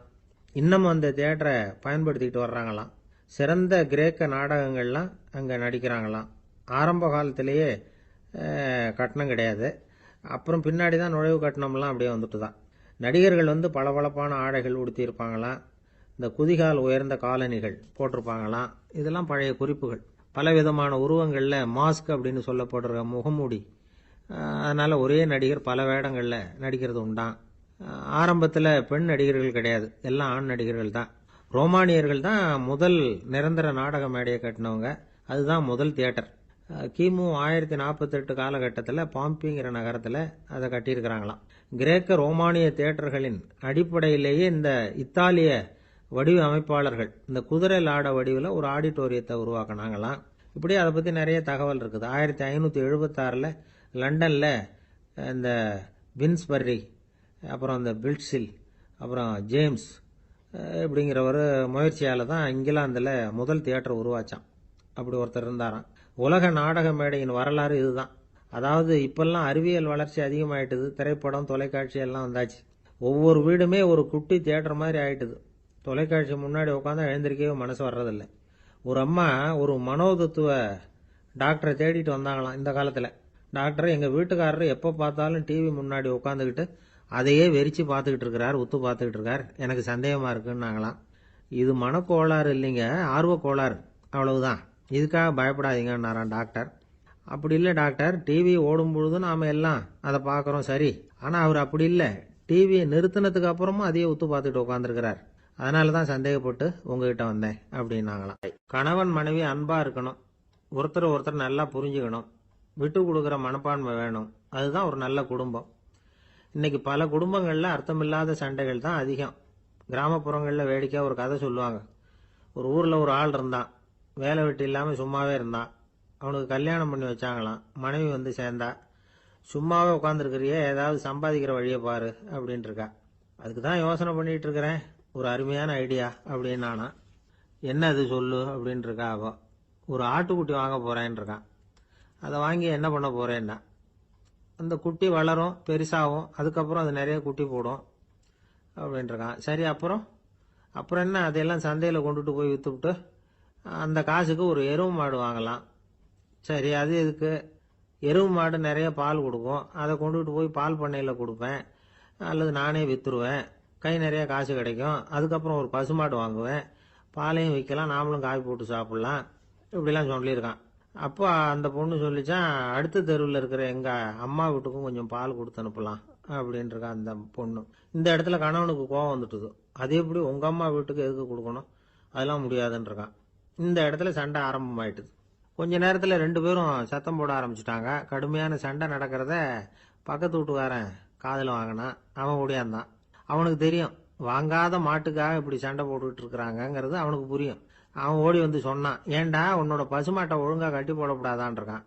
S1: இன்னமும் அந்த தியேட்டரை பயன்படுத்திக்கிட்டு வர்றாங்களாம். சிறந்த கிரேக்க நாடகங்கள்லாம் அங்கே நடிக்கிறாங்களாம். ஆரம்ப காலத்திலேயே கட்டணம் கிடையாது. அப்புறம் பின்னாடி தான் நுழைவு கட்டணம்லாம் அப்படியே வந்துட்டு தான். நடிகர்கள் பளபளப்பான ஆடைகள் உடுத்தியிருப்பாங்களாம். இந்த குதிகால் உயர்ந்த காலணிகள் போட்டிருப்பாங்களாம். இதெல்லாம் பழைய குறிப்புகள். பலவிதமான உருவங்களில் மாஸ்க் அப்படின்னு சொல்லப்படுற முகமூடி. அதனால் ஒரே நடிகர் பல வேடங்களில் நடிக்கிறது உண்டான். ஆரம்பத்தில் பெண் நடிகர்கள் கிடையாது, எல்லாம் ஆண் நடிகர்கள் தான். ரோமானியர்கள் தான் முதல் நிரந்தர நாடக மேடையை கட்டினவங்க. அதுதான் முதல் தியேட்டர். கிமு 1048 காலகட்டத்தில் பாம்பிங்கிற நகரத்தில் அதை கட்டியிருக்கிறாங்களாம். கிரேக்க ரோமானிய தியேட்டர்களின் அடிப்படையிலேயே இந்த இத்தாலிய வடிவ அமைப்பாளர்கள் இந்த குதிரை லாட வடிவில் ஒரு ஆடிட்டோரியத்தை உருவாக்கினாங்களாம். இப்படி அதை பற்றி நிறைய தகவல் இருக்குது. 1576 லண்டனில் இந்த வின்ஸ்பர்ரி, அப்புறம் இந்த பில்ட்ஸில், அப்புறம் ஜேம்ஸ் இப்படிங்கிறவர் முயற்சியால் தான் இங்கிலாந்தில் முதல் தியேட்டர் உருவாச்சான். அப்படி ஒருத்தர் இருந்தாராம். உலக நாடக மேடையின் வரலாறு இதுதான். அதாவது இப்பெல்லாம் அறிவியல் வளர்ச்சி அதிகமாயிட்டுது. திரைப்படம், தொலைக்காட்சி எல்லாம் வந்தாச்சு. ஒவ்வொரு வீடுமே ஒரு குட்டி தியேட்டர் மாதிரி ஆயிட்டுது. தொலைக்காட்சி முன்னாடி உட்காந்து எழுந்திருக்கவே மனசு வர்றதில்லை. ஒரு அம்மா ஒரு மனோதத்துவ டாக்டரை தேடிட்டு வந்தாங்களாம் இந்த காலத்தில். டாக்டர், எங்கள் வீட்டுக்காரர் எப்போ பார்த்தாலும் டிவி முன்னாடி உட்காந்துக்கிட்டு அதையே வெறிச்சு பார்த்துக்கிட்டு இருக்கிறார், உத்து பார்த்துக்கிட்டு இருக்கார், எனக்கு சந்தேகமாக இருக்குன்னாங்களாம். இது மனக்கோளாறு இல்லைங்க, ஆர்வ கோளாறு, அவ்வளவுதான், இதுக்காக பயப்படாதீங்கன்னாராம் டாக்டர். அப்படி இல்லை டாக்டர், டிவி ஓடும் பொழுது நாம் எல்லாம் அதை பார்க்குறோம் சரி, ஆனால் அவர் அப்படி இல்லை, டிவியை நிறுத்தினதுக்கு அப்புறமும் அதையே உத்து பார்த்துக்கிட்டு உட்காந்துருக்கிறார், அதனால தான் சந்தேகப்பட்டு உங்ககிட்ட வந்தேன் அப்படின்னாங்களாம். கணவன் மனைவி அன்பாக இருக்கணும், ஒருத்தர் நல்லா புரிஞ்சுக்கணும், விட்டு கொடுக்குற மனப்பான்மை வேணும், அதுதான் ஒரு நல்ல குடும்பம். இன்னைக்கு பல குடும்பங்களில் அர்த்தமில்லாத சண்டைகள் தான் அதிகம். கிராமப்புறங்களில் வேடிக்கையாக ஒரு கதை சொல்லுவாங்க. ஒரு ஊரில் ஒரு ஆள் இருந்தான், வேலை வெட்டி இல்லாமல் சும்மாவே இருந்தான். அவனுக்கு கல்யாணம் பண்ணி வச்சாங்களாம். மனைவி சேர்ந்தா. சும்மாவே உட்காந்துருக்கிறியே, ஏதாவது சம்பாதிக்கிற வழியை பாரு அப்படின்ட்டு இருக்கா. அதுக்கு தான் யோசனை பண்ணிட்டு இருக்கிறேன், ஒரு அருமையான ஐடியா அப்படின்னு நானா. என்ன அது சொல்லு அப்படின்ட்டு இருக்கா அவ. ஒரு ஆட்டுக்குட்டி வாங்க போறேன்னு இருக்கான். அதை வாங்கி என்ன பண்ண போறேன்னா, அந்த குட்டி வளரும், பெருசாகும், அதுக்கப்புறம் அது நிறைய குட்டி போடும் அப்படின்ட்டு இருக்கான். சரி, அப்புறம் அப்புறம் என்ன, அதையெல்லாம் சந்தையில் கொண்டுட்டு போய் விற்றுவிட்டு அந்த காசுக்கு ஒரு எருவு மாடு வாங்கலாம். சரி, அது எதுக்கு? எருவு மாடு நிறைய பால் கொடுக்கும், அதை கொண்டுகிட்டு போய் பால் பண்ணையில் கொடுப்பேன், அல்லது நானே விற்றுருவேன், கை நிறைய காசு கிடைக்கும். அதுக்கப்புறம் ஒரு பசுமாடு வாங்குவேன், பாலையும் விற்கலாம், நாமளும் காய் போட்டு சாப்பிட்லாம், இப்படிலாம் சொல்லியிருக்கான். அப்போ அந்த பொண்ணு சொல்லிச்சான், அடுத்த தெருவில் இருக்கிற எங்கள் அம்மா வீட்டுக்கும் கொஞ்சம் பால் கொடுத்து அனுப்பலாம் அப்படின்ட்டுருக்கான் அந்த பொண்ணு. இந்த இடத்துல கணவனுக்கு கோவம் வந்துட்டுது. அது எப்படி உங்கள் அம்மா வீட்டுக்கு எதுக்கு கொடுக்கணும், அதெல்லாம் முடியாதுன்னு இருக்கான். இந்த இடத்துல சண்டை ஆரம்பமாயிட்டுது. கொஞ்ச நேரத்தில் ரெண்டு பேரும் சத்தம் போட ஆரம்பிச்சிட்டாங்க. கடுமையான சண்டை நடக்கிறத பக்கத்து வீட்டுக்காரன் காதில் வாங்கினான். அவன் ஓடியாந்தான். அவனுக்கு தெரியும், வாங்காத மாட்டுக்காக இப்படி சண்டை போட்டுக்கிட்டு இருக்கிறாங்கங்கிறது அவனுக்கு புரியும். அவன் ஓடி வந்து சொன்னான், ஏண்டா உன்னோட பசுமாட்டை ஒழுங்காக கட்டி போடக்கூடாதான்னு இருக்கான்.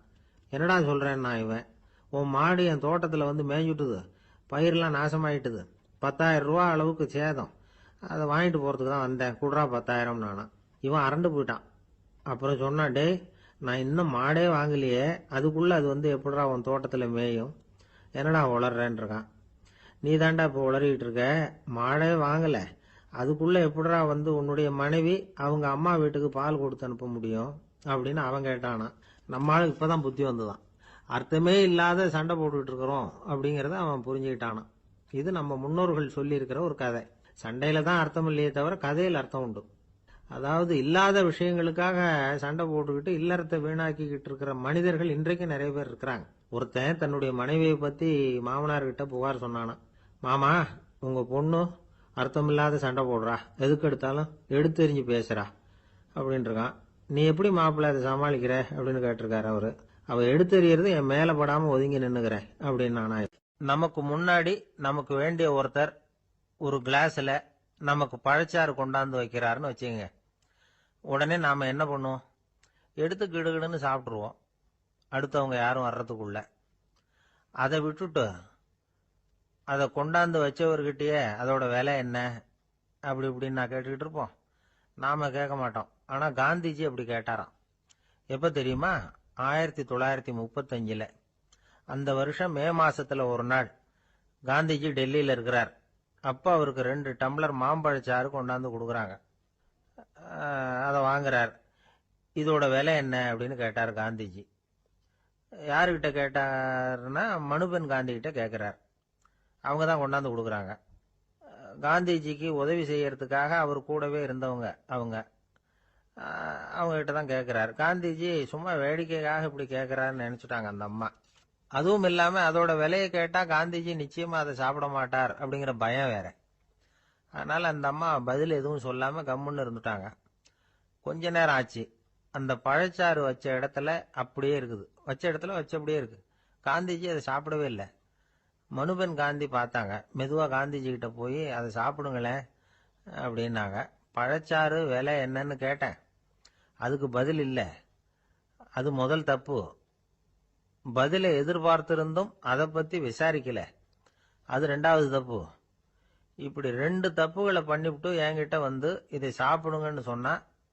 S1: என்னடா சொல்கிறேன்னா இவன், உன் மாடு என் தோட்டத்தில் வந்து மேய்ஞ்சுட்டுது, பயிரெலாம் நாசமாயிட்டுது, 10,000 ரூபா அளவுக்கு சேதம், அதை வாங்கிட்டு போகிறதுக்கு தான் வந்தேன், குடுறா 10,000 நானா. இவன் அரண்டு போயிட்டான். அப்புறம் சொன்னான், டேய் நான் இன்னும் மாடே வாங்கலையே, அதுக்குள்ளே அது வந்து எப்படிடா உன் தோட்டத்தில் மேயும், என்னடா உளர்றேன்னு இருக்கான். நீ தாண்டா இப்போ உளறிக்கிட்டு இருக்க, மாடே வாங்கலை, அதுக்குள்ளே எப்படிடா வந்து உன்னுடைய மனைவி அவங்க அம்மா வீட்டுக்கு பால் கொடுத்து அனுப்ப முடியும் அப்படின்னு அவன் கேட்டானா. நம்ம ஆளுக்கு இப்போ தான் புத்தி வந்துதான், அர்த்தமே இல்லாத சண்டை போட்டுக்கிட்டு இருக்கிறோம் அப்படிங்கிறத அவன் புரிஞ்சுக்கிட்டானான். இது நம்ம முன்னோர்கள் சொல்லியிருக்கிற ஒரு கதை. சண்டையில் தான் அர்த்தம் இல்லையே தவிர கதையில் அர்த்தம் உண்டு. அதாவது இல்லாத விஷயங்களுக்காக சண்டை போட்டுக்கிட்டு இல்லறத்தை வீணாக்கிக்கிட்டு இருக்கிற மனிதர்கள் இன்றைக்கு நிறைய பேர் இருக்கிறாங்க. ஒருத்தன் தன்னுடைய மனைவியை பற்றி மாமனார்கிட்ட புகார் சொன்னானா, மாமா உங்கள் பொண்ணு அர்த்தமில்லாத சண்டை போடுறா, எதுக்கு எடுத்தாலும் எடுத்தெறிஞ்சு பேசுறா அப்படின்ட்டுருக்கான். நீ எப்படி மாப்பிள்ளை அதை சமாளிக்கிற அப்படின்னு கேட்டிருக்காரு அவரு. அவ எடுத்தெறியறது என் மேலே படாமல் ஒதுங்கி நின்னுக்கிறேன் அப்படின்னு நானா. நமக்கு முன்னாடி நமக்கு வேண்டிய ஒருத்தர் ஒரு கிளாஸில் நமக்கு பழச்சாறு கொண்டாந்து வைக்கிறாருன்னு வச்சுக்கோங்க. உடனே நாம் என்ன பண்ணுவோம், எடுத்து கிடுகிடுன்னு சாப்பிட்ருவோம் அடுத்தவங்க யாரும் வர்றதுக்குள்ள. அதை விட்டுட்டு அதை கொண்டாந்து வச்சவர்கிட்டயே அதோட விலை என்ன அப்படி இப்படின்னு நான் கேட்டுக்கிட்டு இருப்போம். நாம் கேட்க மாட்டோம். ஆனால் காந்திஜி அப்படி கேட்டாராம். எப்போ தெரியுமா, 1935. அந்த வருஷம் மே மாசத்துல ஒரு நாள் காந்திஜி டெல்லியில் இருக்கிறார். அப்போ அவருக்கு 2 டம்ளர் மாம்பழச்சாறு கொண்டாந்து கொடுக்குறாங்க. அதை வாங்குறார். இதோட விலை என்ன அப்படின்னு கேட்டார் காந்திஜி. யாருக்கிட்ட கேட்டாருன்னா மனுபென் காந்தி கிட்ட கேட்குறார். அவங்க தான் கொண்டாந்து கொடுக்குறாங்க. காந்திஜிக்கு உதவி செய்யறதுக்காக அவர் கூடவே இருந்தவங்க அவங்ககிட்ட தான் கேட்குறாரு. காந்திஜி சும்மா வேடிக்கைக்காக இப்படி கேட்குறாருன்னு நினச்சிட்டாங்க அந்த அம்மா. அதுவும் இல்லாமல் அதோட விலையை கேட்டால் காந்திஜி நிச்சயமாக அதை சாப்பிட மாட்டார் அப்படிங்கிற பயம் வேற. அதனால் அந்த அம்மா பதில் எதுவும் சொல்லாமல் கம்முன்னு இருந்துட்டாங்க. கொஞ்ச நேரம் ஆச்சு. அந்த பழச்சாறு வச்ச இடத்துல அப்படியே இருக்குது, வச்ச இடத்துல வச்சபடியே இருக்கு. காந்திஜி அதை சாப்பிடவே இல்லை. மனுபென் காந்தி பார்த்தாங்க. மெதுவாக காந்திஜி கிட்ட போய் அதை சாப்பிடுங்களேன் அப்படின்னாங்க. பழச்சாறு விலை என்னன்னு கேட்டேன், அதுக்கு பதில் இல்லை. அது முதல் தப்பு. பதிலை எதிர்பார்த்திருந்தும் அதை பற்றி விசாரிக்கல, அது 2வது தப்பு. இப்படி 2 தப்புகளை பண்ணிவிட்டு என்கிட்ட வந்து இதை சாப்பிடுங்கன்னு சொன்னா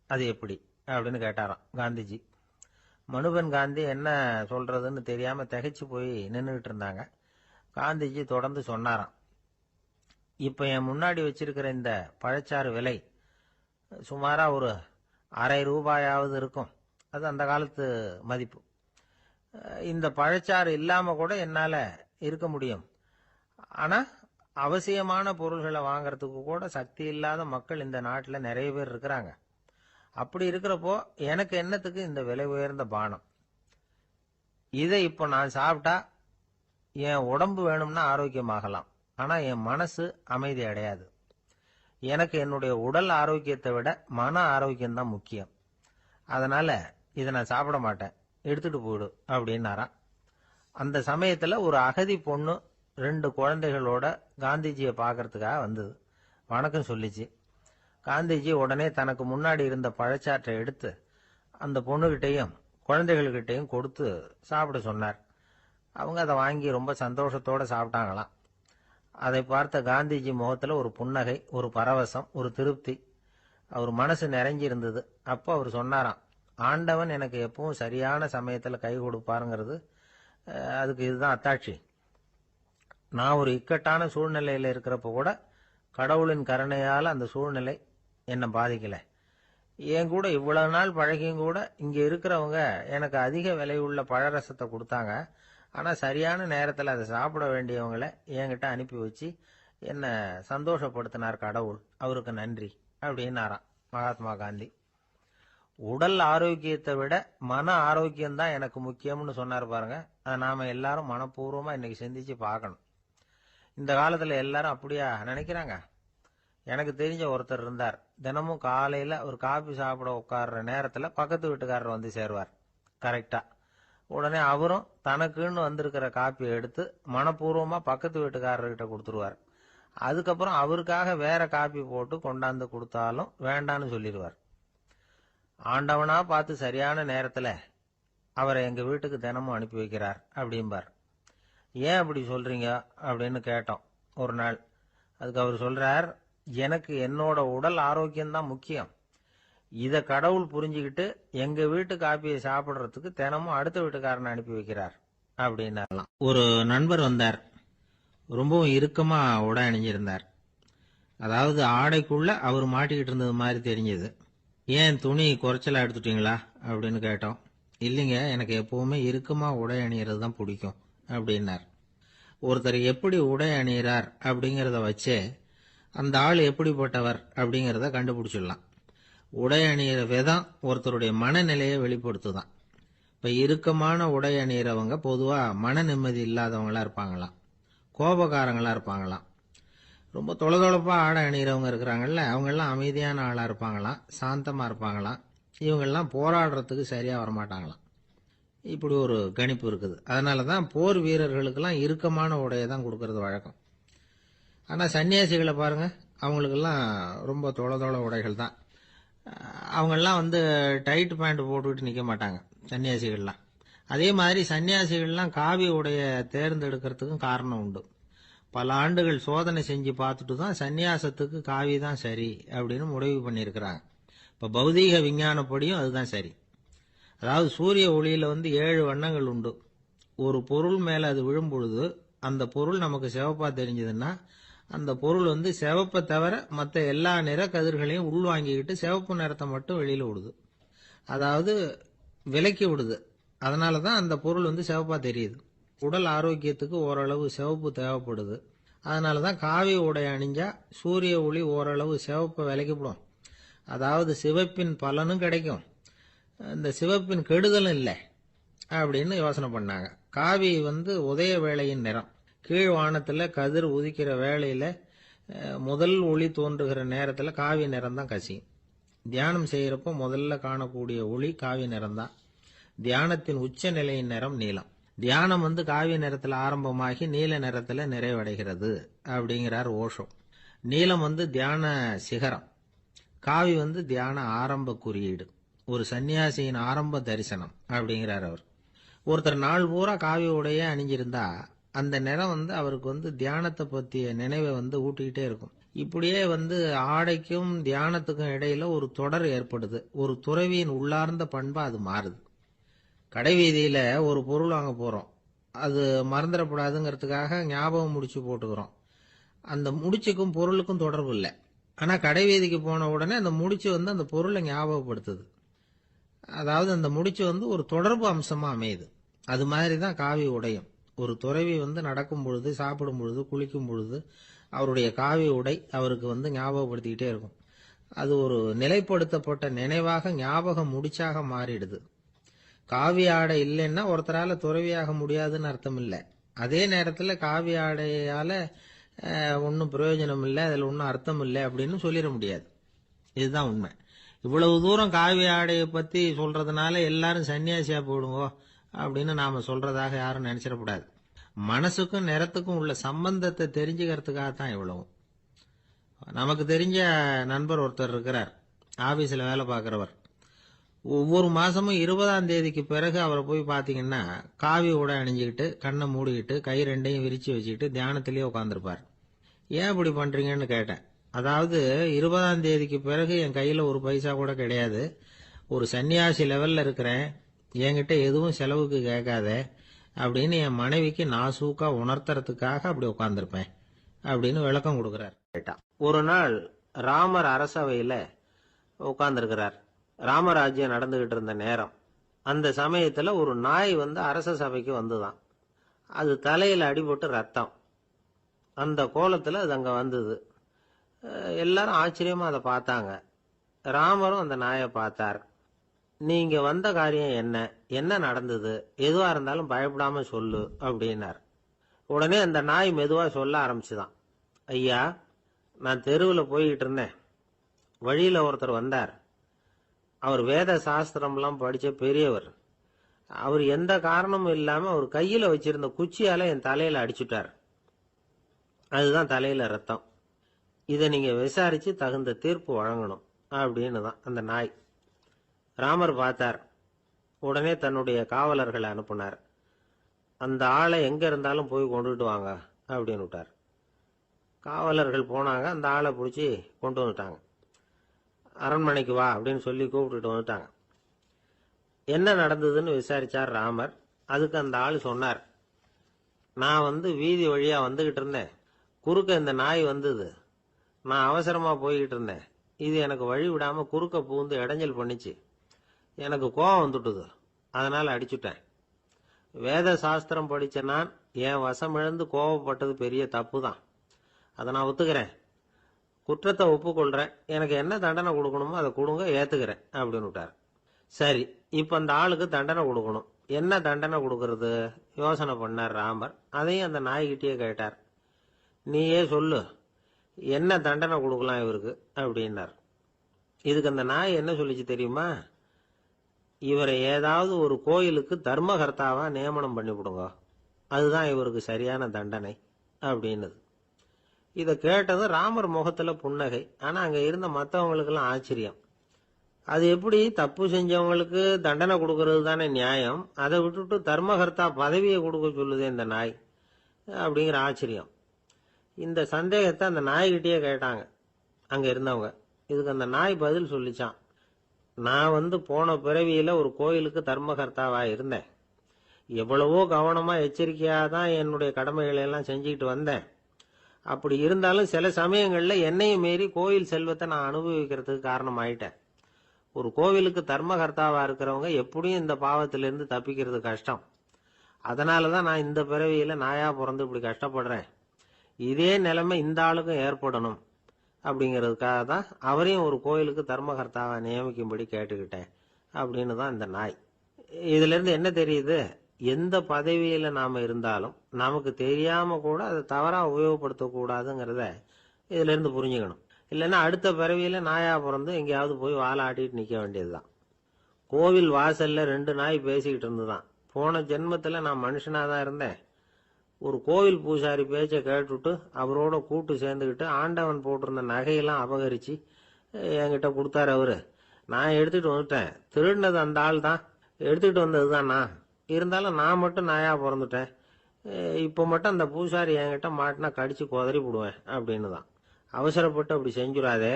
S1: அது எப்படி அப்படின்னு கேட்டாராம் காந்திஜி. மனுபென் காந்தி என்ன சொல்றதுன்னு தெரியாம திகைச்சு போய் நின்றுகிட்டு இருந்தாங்க. காந்திஜி தொடர்ந்து சொன்னாராம், இப்ப என் முன்னாடி வச்சிருக்கிற இந்த பழச்சாறு விலை சுமாரா ஒரு ½ ரூபாயாவது இருக்கும். அது அந்த காலத்து மதிப்பு. இந்த பழச்சாறு இல்லாம கூட என்னால இருக்க முடியும். ஆனா அவசியமான பொருள்களை வாங்கறதுக்கு கூட சக்தி இல்லாத மக்கள் இந்த நாட்டில் நிறைய பேர் இருக்கிறாங்க. அப்படி இருக்கிறப்போ எனக்கு என்னத்துக்கு இந்த விலை உயர்ந்த பானம்? இதை இப்போ நான் சாப்பிட்டா என் உடம்பு வேணும்னா ஆரோக்கியமாகலாம், ஆனா என் மனசு அமைதி அடையாது. எனக்கு என்னுடைய உடல் ஆரோக்கியத்தை விட மன ஆரோக்கியம்தான் முக்கியம். அதனால இதை நான் சாப்பிட மாட்டேன், எடுத்துட்டு போயிடு அப்படின்னாராம். அந்த சமயத்துல ஒரு அகதி பொண்ணு 2 குழந்தைகளோட காந்திஜியை பார்க்கறதுக்காக வந்தது. வணக்கம் சொல்லிச்சு. காந்திஜி உடனே தனக்கு முன்னாடி இருந்த பழச்சாற்றை எடுத்து அந்த பொண்ணுகிட்டையும் குழந்தைகள்கிட்டையும் கொடுத்து சாப்பிட சொன்னார். அவங்க அதை வாங்கி ரொம்ப சந்தோஷத்தோட சாப்பிட்டாங்களாம். அதை பார்த்த காந்திஜி முகத்துல ஒரு புன்னகை, ஒரு பரவசம், ஒரு திருப்தி. அவர் மனசு நிறைஞ்சி இருந்தது. அப்போ அவர் சொன்னாராம், ஆண்டவன் எனக்கு எப்பவும் சரியான சமயத்துல கை கொடுப்பாருங்கிறது அதுக்கு இதுதான் அத்தாட்சி. நான் ஒரு இக்கட்டான சூழ்நிலையில இருக்கிறப்ப கூட கடவுளின் கருணையால அந்த சூழ்நிலை என்னை பாதிக்கல. என் கூட இவ்வளவு நாள் பழகியும் கூட இங்க இருக்கிறவங்க எனக்கு அதிக விலையுள்ள பழரசத்தை கொடுத்தாங்க. ஆனா சரியான நேரத்துல அதை சாப்பிட வேண்டியவங்களை என்கிட்ட அனுப்பி வச்சு என்ன சந்தோஷப்படுத்தினார் கடவுள், அவருக்கு நன்றி அப்படின்னாராம் மகாத்மா காந்தி. உடல் ஆரோக்கியத்தை விட மன ஆரோக்கியம்தான் எனக்கு முக்கியம்னு சொன்னார் பாருங்க. அதை நாம எல்லாரும் மனப்பூர்வமா இன்னைக்கு சிந்திச்சு பார்க்கணும். இந்த காலத்துல எல்லாரும் அப்படியா நினைக்கிறாங்க? எனக்கு தெரிஞ்ச ஒருத்தர் இருந்தார். தினமும் காலையில ஒரு காபி சாப்பிட உட்கார்ற நேரத்துல பக்கத்து வீட்டுக்காரர் வந்து சேருவார் கரெக்டா. உடனே அவரும் தனக்குன்னு வந்திருக்கிற காப்பியை எடுத்து மனப்பூர்வமா பக்கத்து வீட்டுக்காரர்கிட்ட கொடுத்துருவார். அதுக்கப்புறம் அவருக்காக வேற காப்பி போட்டு கொண்டாந்து கொடுத்தாலும் வேண்டான்னு சொல்லிடுவார். ஆண்டவனா பார்த்து சரியான நேரத்துல அவரை எங்க வீட்டுக்கு தினமும் அனுப்பி வைக்கிறார் அப்படிம்பார். ஏன் அப்படி சொல்றீங்க அப்படின்னு கேட்டோம் ஒரு நாள். அதுக்கு அவர் சொல்றார், எனக்கு என்னோட உடல் ஆரோக்கியம்தான் முக்கியம். இத கடவுள் புரிஞ்சுக்கிட்டு எங்க வீட்டு காப்பியை சாப்பிடுறதுக்கு தினமும் அடுத்த வீட்டுக்காரனை அனுப்பி வைக்கிறார் அப்படின்னாலாம். ஒரு நண்பர் வந்தார். ரொம்பவும் இறுக்கமா உடை அணிஞ்சிருந்தார். அதாவது ஆடைக்குள்ள அவர் மாட்டிக்கிட்டு இருந்தது மாதிரி தெரிஞ்சது. ஏன் துணி குறைச்சலா எடுத்துட்டீங்களா அப்படின்னு கேட்டோம். இல்லைங்க, எனக்கு எப்பவுமே இறுக்கமா உடை அணியறது தான் பிடிக்கும் அப்படின்னார். ஒருத்தர் எப்படி உடை அணிகிறார் அப்படிங்கிறத வச்சே அந்த ஆள் எப்படிப்பட்டவர் அப்படிங்கிறத கண்டுபிடிச்சிடலாம். உடை அணிகிற விதம் ஒருத்தருடைய மனநிலையை வெளிப்படுத்துதான். இப்ப இறுக்கமான உடை அணிகிறவங்க பொதுவா மன நிம்மதி இல்லாதவங்களா இருப்பாங்களாம், கோபக்காரங்களா இருப்பாங்களாம். ரொம்ப தொலைதொழப்பா ஆடை அணிகிறவங்க இருக்கிறாங்கல்ல, அவங்க எல்லாம் அமைதியான ஆளா இருப்பாங்களாம், சாந்தமா இருப்பாங்களாம். இவங்கெல்லாம் போராடுறதுக்கு சரியா வரமாட்டாங்களாம். இப்படி ஒரு கணிப்பு இருக்குது. அதனாலதான் போர் வீரர்களுக்கெல்லாம் இறுக்கமான உடையை தான் கொடுக்கறது வழக்கம். ஆனா சன்னியாசிகளை பாருங்க, அவங்களுக்கெல்லாம் ரொம்ப தொலை உடைகள் தான். அவங்கெல்லாம் வந்து டைட் பேண்ட் போட்டுக்கிட்டு நிக்க மாட்டாங்க சன்னியாசிகள்லாம். அதே மாதிரி சன்னியாசிகள்லாம் காவி உடைய தேர்ந்தெடுக்கிறதுக்கும் காரணம் உண்டு. பல ஆண்டுகள் சோதனை செஞ்சு பார்த்துட்டு தான் சன்னியாசத்துக்கு காவி தான் சரி அப்படின்னு முடிவு பண்ணியிருக்கிறாங்க. இப்ப பௌதீக விஞ்ஞானப்படியும் அதுதான் சரி. அதாவது சூரிய ஒளியில வந்து 7 வண்ணங்கள் உண்டு. ஒரு பொருள் மேல அது விழும் பொழுது அந்த பொருள் நமக்கு சிவப்பா தெரிஞ்சதுன்னா அந்த பொருள் வந்து சிவப்பை தவிர மற்ற எல்லா நிற கதிர்களையும் உள்வாங்கிக்கிட்டு சிவப்பு நிறத்தை மட்டும் வெளியில விடுது. அதாவது விலக்கி விடுது. அதனாலதான் அந்த பொருள் வந்து சிவப்பா தெரியுது. உடல் ஆரோக்கியத்துக்கு ஓரளவு சிவப்பு தேவைப்படுது. அதனாலதான் காவி உடை அணிஞ்சா சூரிய ஒளி ஓரளவு சிவப்பை விலக்கிவிடும். அதாவது சிவப்பின் பலனும் கிடைக்கும், இந்த சிவப்பின் கெடுதலும் இல்லை அப்படின்னு யோசனை பண்ணாங்க. காவி வந்து உதய வேளையின் நிறம். கீழ் வானத்துல கதிர் உதிக்கிற வேளையில முதல் ஒளி தோன்றுகிற நேரத்துல காவி நிறம் தான் கசியும். தியானம் செய்யறப்போ முதல்ல காணக்கூடிய ஒளி காவி நிறம் தான். தியானத்தின் உச்ச நிலையின் நிறம் நீலம். தியானம் வந்து காவி நிறத்துல ஆரம்பமாகி நீல நிறத்துல நிறைவடைகிறது அப்படிங்கிறார் ஓஷோ. நீலம் வந்து தியான சிகரம், காவி வந்து தியான ஆரம்ப குறியீடு, ஒரு சன்னியாசியின் ஆரம்ப தரிசனம் அப்படிங்கிறார் அவர். ஒருத்தர் நாள் பூரா காவி உடைய அணிஞ்சிருந்தா அந்த நிறம் வந்து அவருக்கு வந்து தியானத்தை பற்றிய நினைவை வந்து ஊட்டிக்கிட்டே இருக்கும். இப்படியே வந்து ஆடைக்கும் தியானத்துக்கும் இடையில ஒரு தொடர் ஏற்படுது. ஒரு துறவியின் உள்ளார்ந்த பண்பா அது மாறுது. கடை வீதியில ஒரு பொருள் வாங்க போறோம், அது மறந்துடக்கூடாதுங்கிறதுக்காக ஞாபகம் முடிச்சு போட்டுக்கிறோம். அந்த முடிச்சுக்கும் பொருளுக்கும் தொடர்பு இல்லை. ஆனா கடை வீதிக்கு போன உடனே அந்த முடிச்சு வந்து அந்த பொருளை ஞாபகப்படுத்துது. அதாவது அந்த முடிச்சு வந்து ஒரு தொடர்பு அம்சமா அமையுது. அது மாதிரிதான் காவி உடையும். ஒரு துறவி வந்து நடக்கும் பொழுது, சாப்பிடும் பொழுது, குளிக்கும் பொழுது அவருடைய காவி உடை அவருக்கு வந்து ஞாபகப்படுத்திக்கிட்டே இருக்கும். அது ஒரு நிலைப்படுத்தப்பட்ட நினைவாக ஞாபக முடிச்சாக மாறிடுது. காவி ஆடை இல்லைன்னா ஒருத்தரால துறவியாக முடியாதுன்னு அர்த்தம் இல்லை. அதே நேரத்துல காவி ஆடையால ஒன்னும் பிரயோஜனம் இல்லை, அதுல ஒன்னும் அர்த்தம் இல்லை அப்படின்னு சொல்லிட முடியாது. இதுதான் உண்மை. இவ்வளவு தூரம் காவி ஆடையை பத்தி சொல்றதுனால எல்லாரும் சன்னியாசியா போடுங்கோ அப்படின்னு நாம சொல்றதாக யாரும் நினைச்சிடக்கூடாது. மனசுக்கும் நிறத்துக்கும் உள்ள சம்பந்தத்தை தெரிஞ்சுக்கிறதுக்காகத்தான் இவ்வளவு. நமக்கு தெரிஞ்ச நண்பர் ஒருத்தர் இருக்கிறார், ஆபீஸ்ல வேலை பார்க்கிறவர். ஒவ்வொரு மாசமும் 20ஆம் தேதிக்கு பிறகு அவரை போய் பாத்தீங்கன்னா காவி உடை அணிஞ்சுக்கிட்டு கண்ணை மூடிக்கிட்டு கை ரெண்டையும் விரிச்சு வச்சுக்கிட்டு தியானத்திலேயே உட்காந்துருப்பார். ஏன் இப்படி பண்றீங்கன்னு கேட்டேன். அதாவது 20ஆம் தேதிக்கு பிறகு என் கையில ஒரு பைசா கூட கிடையாது, ஒரு சன்னியாசி லெவல்ல இருக்கிறேன், என்கிட்ட எதுவும் செலவுக்கு கேட்காத அப்படின்னு என் மனைவிக்கு நாசூக்கா உணர்த்துறதுக்காக அப்படி உட்கார்ந்திருப்பேன் அப்படின்னு விளக்கம் கொடுக்கிறார். ஒரு நாள் ராமர் அரசவையில உட்கார்ந்திருக்கிறார். ராமராஜ்யம் நடந்துகிட்டு இருந்த நேரம். அந்த சமயத்துல ஒரு நாய் வந்து அரச சபைக்கு வந்துதான். அது தலையில அடிபட்டு ரத்தம். அந்த கோலத்துல அது அங்க வந்தது. எல்லாரும் ஆச்சரியமா அதை பார்த்தாங்க. ராமரும் அந்த நாயை பார்த்தார். நீங்க வந்த காரியம் என்ன, என்ன நடந்தது, எதுவா இருந்தாலும் பயப்படாம சொல்லு அப்படின்னார். உடனே அந்த நாய் மெதுவா சொல்ல ஆரம்பிச்சுதான். ஐயா, நான் தெருவில் போய்கிட்டு இருந்தேன். வழியில ஒருத்தர் வந்தார். அவர் வேத சாஸ்திரம்லாம் படிச்ச பெரியவர். அவர் எந்த காரணமும் இல்லாம அவர் கையில வச்சிருந்த குச்சியால என் தலையில அடிச்சுட்டார். அதுதான் தலையில ரத்தம். இதை நீங்க விசாரிச்சு தகுந்த தீர்ப்பு வழங்கணும் அப்படின்னு தான் அந்த நாய். ராமர் பார்த்தார். உடனே தன்னுடைய காவலர்களை அனுப்புனார். அந்த ஆளை எங்க இருந்தாலும் போய் கொண்டுட்டு வாங்க அப்படின்னு விட்டார். காவலர்கள் போனாங்க. அந்த ஆளை பிடிச்சி கொண்டு வந்துட்டாங்க. அரண்மனைக்கு வா அப்படின்னு சொல்லி கூப்பிட்டுட்டு வந்துட்டாங்க. என்ன நடந்ததுன்னு விசாரிச்சார் ராமர். அதுக்கு அந்த ஆள் சொன்னார், நான் வந்து வீதி வழியா வந்துகிட்டு இருந்தேன். குறுக்க இந்த நாய் வந்தது. நான் அவசரமா போய்கிட்டு இருந்தேன். இது எனக்கு வழி விடாம குறுக்க பூந்து இடைஞ்சல் பண்ணிச்சு. எனக்கு கோபம் வந்துட்டுது. அதனால அடிச்சுட்டேன். வேத சாஸ்திரம் படிச்ச நான் என் வசம் இழந்து கோபப்பட்டது பெரிய தப்பு தான். அதை நான் ஒத்துக்கிறேன். குற்றத்தை ஒப்புக்கொள்றேன். எனக்கு என்ன தண்டனை கொடுக்கணுமோ அதை கொடுங்க, ஏத்துக்கிறேன் அப்படின்னு விட்டார். சரி, இப்ப அந்த ஆளுக்கு தண்டனை கொடுக்கணும். என்ன தண்டனை கொடுக்கறது யோசனை பண்ணார் ராமர். அதையும் அந்த நாய்கிட்டயே கேட்டார். நீயே சொல்லு, என்ன தண்டனை கொடுக்கலாம் இவருக்கு அப்படின்னார். இதுக்கு அந்த நாய் என்ன சொல்லிச்சு தெரியுமா? இவரை ஏதாவது ஒரு கோயிலுக்கு தர்மகர்த்தாவா நியமனம் பண்ணிவிடுங்க, அதுதான் இவருக்கு சரியான தண்டனை அப்படின்னது. இதை கேட்டதும் ராமர் முகத்துல புன்னகை. ஆனா அங்க இருந்த மற்றவங்களுக்கு எல்லாம் ஆச்சரியம். அது எப்படி தப்பு செஞ்சவங்களுக்கு தண்டனை கொடுக்கறது தானே நியாயம், அதை விட்டுட்டு தர்மகர்த்தா பதவியை கொடுக்க சொல்லுதே இந்த நாய் அப்படிங்கிற ஆச்சரியம். இந்த சந்தேகத்தை அந்த நாய்கிட்டயே கேட்டாங்க அங்க இருந்தவங்க. இதுக்கு அந்த நாய் பதில் சொல்லிச்சான். நான் வந்து போன பிறவியில ஒரு கோயிலுக்கு தர்மகர்த்தாவா இருந்தேன். எவ்வளவோ கவனமா எச்சரிக்கையா தான் என்னுடைய கடமைகளை எல்லாம் செஞ்சுக்கிட்டு வந்தேன். அப்படி இருந்தாலும் சில சமயங்கள்ல என்னையும் மீறி கோயில் செல்வத்தை நான் அனுபவிக்கிறதுக்கு காரணம் ஆயிட்டேன். ஒரு கோவிலுக்கு தர்மகர்த்தாவா இருக்கிறவங்க எப்படியும் இந்த பாவத்திலிருந்து தப்பிக்கிறது கஷ்டம். அதனாலதான் நான் இந்த பிறவியில நாயா பிறந்து இப்படி கஷ்டப்படுறேன். இதே நிலைமை இந்த ஆளுக்கும் ஏற்படணும் அப்படிங்கிறதுக்காக தான் அவரையும் ஒரு கோயிலுக்கு தர்மகர்த்தாவை நியமிக்கும்படி கேட்டுக்கிட்டேன் அப்படின்னு தான் இந்த நாய். இதுல இருந்து என்ன தெரியுது? எந்த பதவியில நாம இருந்தாலும் நமக்கு தெரியாம கூட அதை தவறா உபயோகப்படுத்தக்கூடாதுங்கிறத இதுல இருந்து புரிஞ்சுக்கணும். இல்லைன்னா அடுத்த பிறவியில நாயா பிறந்து எங்கேயாவது போய் வாழை ஆட்டிட்டு நிக்க வேண்டியதுதான். கோவில் வாசல்ல 2 நாய் பேசிக்கிட்டு இருந்துதான். போன ஜென்மத்துல நான் மனுஷனாதான் இருந்தேன். ஒரு கோவில் பூசாரி பேச்சை கேட்டுட்டு அவரோட கூட்டு சேர்ந்துக்கிட்டு ஆண்டவன் போட்டிருந்த நகையெல்லாம் அபகரிச்சு என்கிட்ட கொடுத்தாரு அவரு. நான் எடுத்துட்டு வந்துட்டேன். திருடினது அந்த ஆள் தான், எடுத்துக்கிட்டு வந்ததுதான் நான். இருந்தாலும் நான் மட்டும் நாயா பிறந்துட்டேன். இப்போ மட்டும் அந்த பூசாரி என்கிட்ட மாட்டினா கடிச்சு குதறி போடுவேன் அப்படின்னு தான். அவசரப்பட்டு அப்படி செஞ்சுடாதே.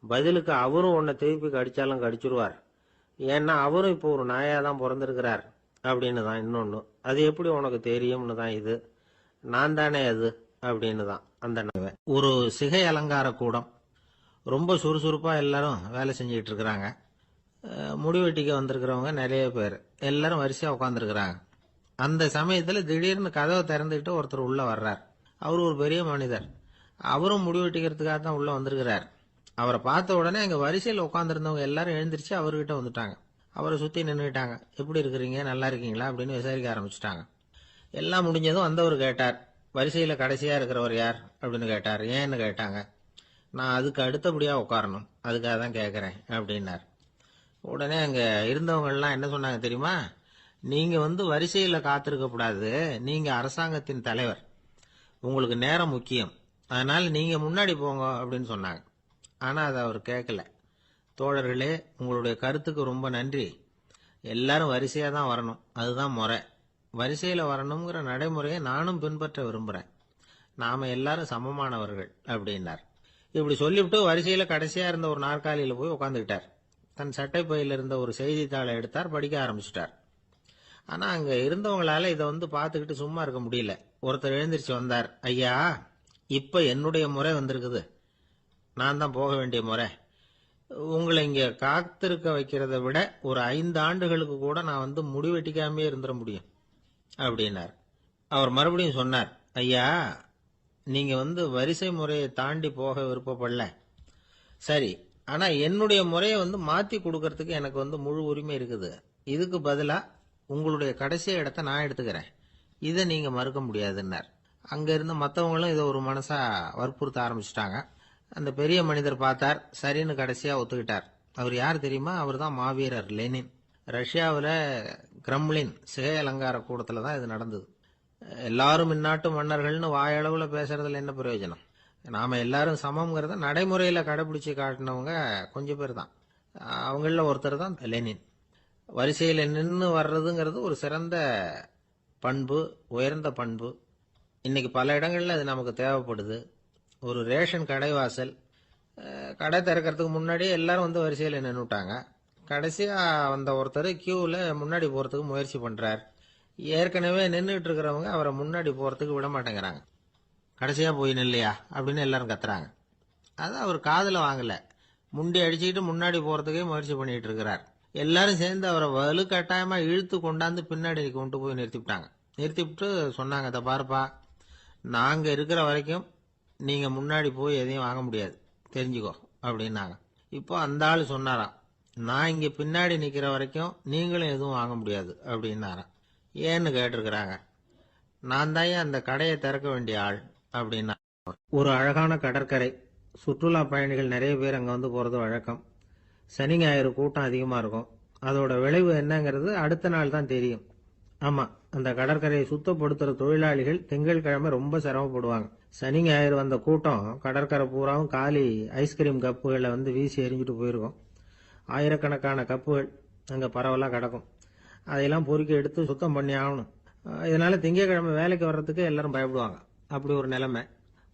S1: பதிலுக்கு அவரும் உன்னை திருப்பி கடிச்சாலும் கடிச்சிருவார். ஏன்னா அவரும் இப்போ ஒரு நாயா தான் பிறந்திருக்கிறார் அப்படின்னு தான் இன்னொன்னு. அது எப்படி உனக்கு தெரியும்னு தான் இது. நான் தானே அது அப்படின்னு தான் அந்த நாய். ஒரு சிகை அலங்கார கூடம். ரொம்ப சுறுசுறுப்பா எல்லாரும் வேலை செஞ்சுக்கிட்டு இருக்கிறாங்க. முடிவெட்டிக்க வந்திருக்கிறவங்க நிறைய பேர். எல்லாரும் வரிசையா உட்காந்துருக்கிறாங்க. அந்த சமயத்துல திடீர்னு கதவை திறந்துக்கிட்டு ஒருத்தர் உள்ள வர்றார். அவர் ஒரு பெரிய மனிதர். அவரும் முடிவெட்டிக்கிறதுக்காக தான் உள்ள வந்திருக்கிறார். அவரை பார்த்த உடனே அங்க வரிசையில் உட்காந்துருந்தவங்க எல்லாரும் எழுந்திரிச்சு அவர்கிட்ட வந்துட்டாங்க. அவரை சுத்தி நின்றுட்டாங்க. எப்படி இருக்கிறீங்க, நல்லா இருக்கீங்களா அப்படின்னு விசாரிக்க ஆரம்பிச்சுட்டாங்க. எல்லாம் முடிஞ்சதும் வந்தவர் கேட்டார், வரிசையில கடைசியா இருக்கிறவர் யார் அப்படின்னு கேட்டார். ஏன்னு கேட்டாங்க. நான் அதுக்கு அடுத்தபடியா உட்காரணும், அதுக்காக தான் கேட்கறேன் அப்படின்னார். உடனே அங்க இருந்தவங்க எல்லாம் என்ன சொன்னாங்க தெரியுமா? நீங்க வந்து வரிசையில காத்திருக்க கூடாது, நீங்க அரசாங்கத்தின் தலைவர், உங்களுக்கு நேரம் முக்கியம், அதனால நீங்க முன்னாடி போங்க அப்படின்னு சொன்னாங்க. ஆனா அதை அவர் கேட்கல. தோழர்களே, உங்களுடைய கருத்துக்கு ரொம்ப நன்றி. எல்லாரும் வரிசையா தான் வரணும், அதுதான் முறை. வரிசையில வரணுங்கிற நடைமுறையை நானும் பின்பற்ற விரும்புறேன். நாம எல்லாரும் சமமானவர்கள் அப்படின்னார். இப்படி சொல்லிவிட்டு வரிசையில கடைசியா இருந்த ஒரு நாற்காலியில போய் உட்காந்துக்கிட்டார். தன் சட்டை பையில இருந்த ஒரு செய்தித்தாளை எடுத்தார், படிக்க ஆரம்பிச்சிட்டார். ஆனா அங்க இருந்தவங்களால இதை பார்த்துக்கிட்டு சும்மா இருக்க முடியல. ஒருத்தர் எழுந்திருச்சு வந்தார். ஐயா, இப்ப என்னுடைய முறை வந்திருக்குது, நான் தான் போக வேண்டிய முறை. உங்களை இங்க காத்திருக்க வைக்கிறத விட ஒரு 5 ஆண்டுகளுக்கு கூட நான் முடிவெட்டிக்காமே இருந்துட முடியும் அப்படின்னார். அவர் மறுபடியும் சொன்னார், ஐயா, நீங்க வரிசை முறையை தாண்டி போக விருப்பப்படல, சரி. ஆனா என்னுடைய முறையை மாத்தி கொடுக்கறதுக்கு எனக்கு முழு உரிமை இருக்குது. இதுக்கு பதிலா உங்களுடைய கடைசி இடத்தை நான் எடுத்துக்கிறேன், இதை நீங்க மறுக்க முடியாதுன்னார். அங்க இருந்த மற்றவங்களும் இதை ஒரு மனசா வற்புறுத்த ஆரம்பிச்சிட்டாங்க. அந்த பெரிய மனிதர் பார்த்தார், சரின்னு கடைசியா ஒத்துக்கிட்டார். அவர் யார் தெரியுமா? அவர் தான் மாவீரர் லெனின். ரஷ்யாவில் கிரெம்ளின் சிகை அலங்கார கூடத்துல தான் இது நடந்தது. எல்லாரும் இந்நாட்டு மன்னர்கள்னு வாயளவுல பேசுறதுல என்ன பிரயோஜனம்? நாம எல்லாரும் சமம்ங்கிறத நடைமுறையில கடைபிடிச்சு காட்டினவங்க கொஞ்சம் பேர் தான். அவங்கள ஒருத்தர் தான் லெனின். வரிசையில் நின்று வர்றதுங்கிறது ஒரு சிறந்த பண்பு, உயர்ந்த பண்பு. இன்னைக்கு பல இடங்கள்ல அது நமக்கு தேவைப்படுது. ஒரு ரேஷன் கடைவாசல், கடை திறக்கிறதுக்கு முன்னாடியே எல்லாரும் வரிசையில் நின்றுட்டாங்க. கடைசியா வந்த ஒருத்தர் கியூவில் முன்னாடி போறதுக்கு முயற்சி பண்றார். ஏற்கனவே நின்றுட்டு இருக்கிறவங்க அவரை முன்னாடி போறதுக்கு விட மாட்டேங்கிறாங்க. கடைசியா போய் நில்லையா அப்படின்னு எல்லாரும் கத்துறாங்க. அது அவர் காதுல வாங்கல. முண்டி அடிச்சுக்கிட்டு முன்னாடி போறதுக்கே முயற்சி பண்ணிட்டு இருக்கிறார். எல்லாரும் சேர்ந்து அவரை வலுக்கட்டாயமா இழுத்து கொண்டாந்து பின்னாடி கொண்டு போய் நிறுத்திவிட்டாங்க. நிறுத்திவிட்டு சொன்னாங்க, இதை பாருப்பா, நாங்க இருக்கிற வரைக்கும் நீங்க முன்னாடி போய் எதையும் வாங்க முடியாது, தெரிஞ்சுக்கோ அப்படின்னாங்க. இப்போ அந்த ஆள் சொன்னாராம், நான் இங்க பின்னாடி நிக்கிற வரைக்கும் நீங்களும் எதுவும் வாங்க முடியாது அப்படின்னாராம். ஏன்னு கேட்டிருக்கிறாங்க. நான் தான் அந்த கடையை திறக்க வேண்டிய ஆள் அப்படின்னா. ஒரு அழகான கடற்கரை, சுற்றுலா பயணிகள் நிறைய பேர் அங்க போறது வழக்கம். சனி ஞாயிறு கூட்டம் அதிகமா இருக்கும். அதோட விளைவு என்னங்கிறது அடுத்த நாள் தான் தெரியும். ஆமா, அந்த கடற்கரையை சுத்தப்படுத்துற தொழிலாளிகள் திங்கட்கிழமை ரொம்ப சிரமப்படுவாங்க. சனி ஞாயிறு வந்த கூட்டம் கடற்கரை பூராவும் காலி ஐஸ்கிரீம் கப்புகளை வீசி எறிஞ்சிட்டு போயிருக்கும். ஆயிரக்கணக்கான கப்புகள் அங்க பரவலா கிடக்கும். அதையெல்லாம் பொறுக்கி எடுத்து சுத்தம் பண்ணி ஆகணும். இதனால திங்கட்கிழமை வேலைக்கு வர்றதுக்கு எல்லாரும் பயப்படுவாங்க. அப்படி ஒரு நிலைமை.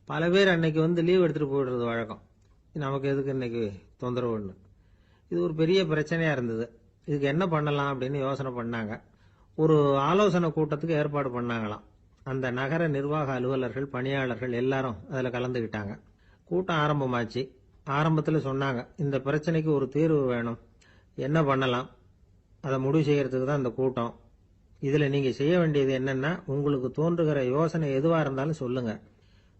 S1: பல பேர் அன்னைக்கு லீவ் எடுத்துட்டு போயிடுறது வழக்கம். நமக்கு எதுக்கு இன்னைக்கு தொந்தரவுன்னு. இது ஒரு பெரிய பிரச்சனையா இருந்தது. இதுக்கு என்ன பண்ணலாம் அப்படின்னு யோசனை பண்ணாங்க. ஒரு ஆலோசனை கூட்டத்துக்கு ஏற்பாடு பண்ணாங்களாம். அந்த நகர நிர்வாக அலுவலர்கள், பணியாளர்கள் எல்லாரும் அதுல கலந்துகிட்டாங்க. கூட்டம் ஆரம்பமாச்சு. ஆரம்பத்துல சொன்னாங்க, இந்த பிரச்சனைக்கு ஒரு தீர்வு வேணும், என்ன பண்ணலாம், அதை முடிவு செய்யறதுக்கு தான் இந்த கூட்டம். இதுல நீங்க செய்ய வேண்டியது என்னன்னா, உங்களுக்கு தோன்றுகிற யோசனை எதுவா இருந்தாலும் சொல்லுங்க,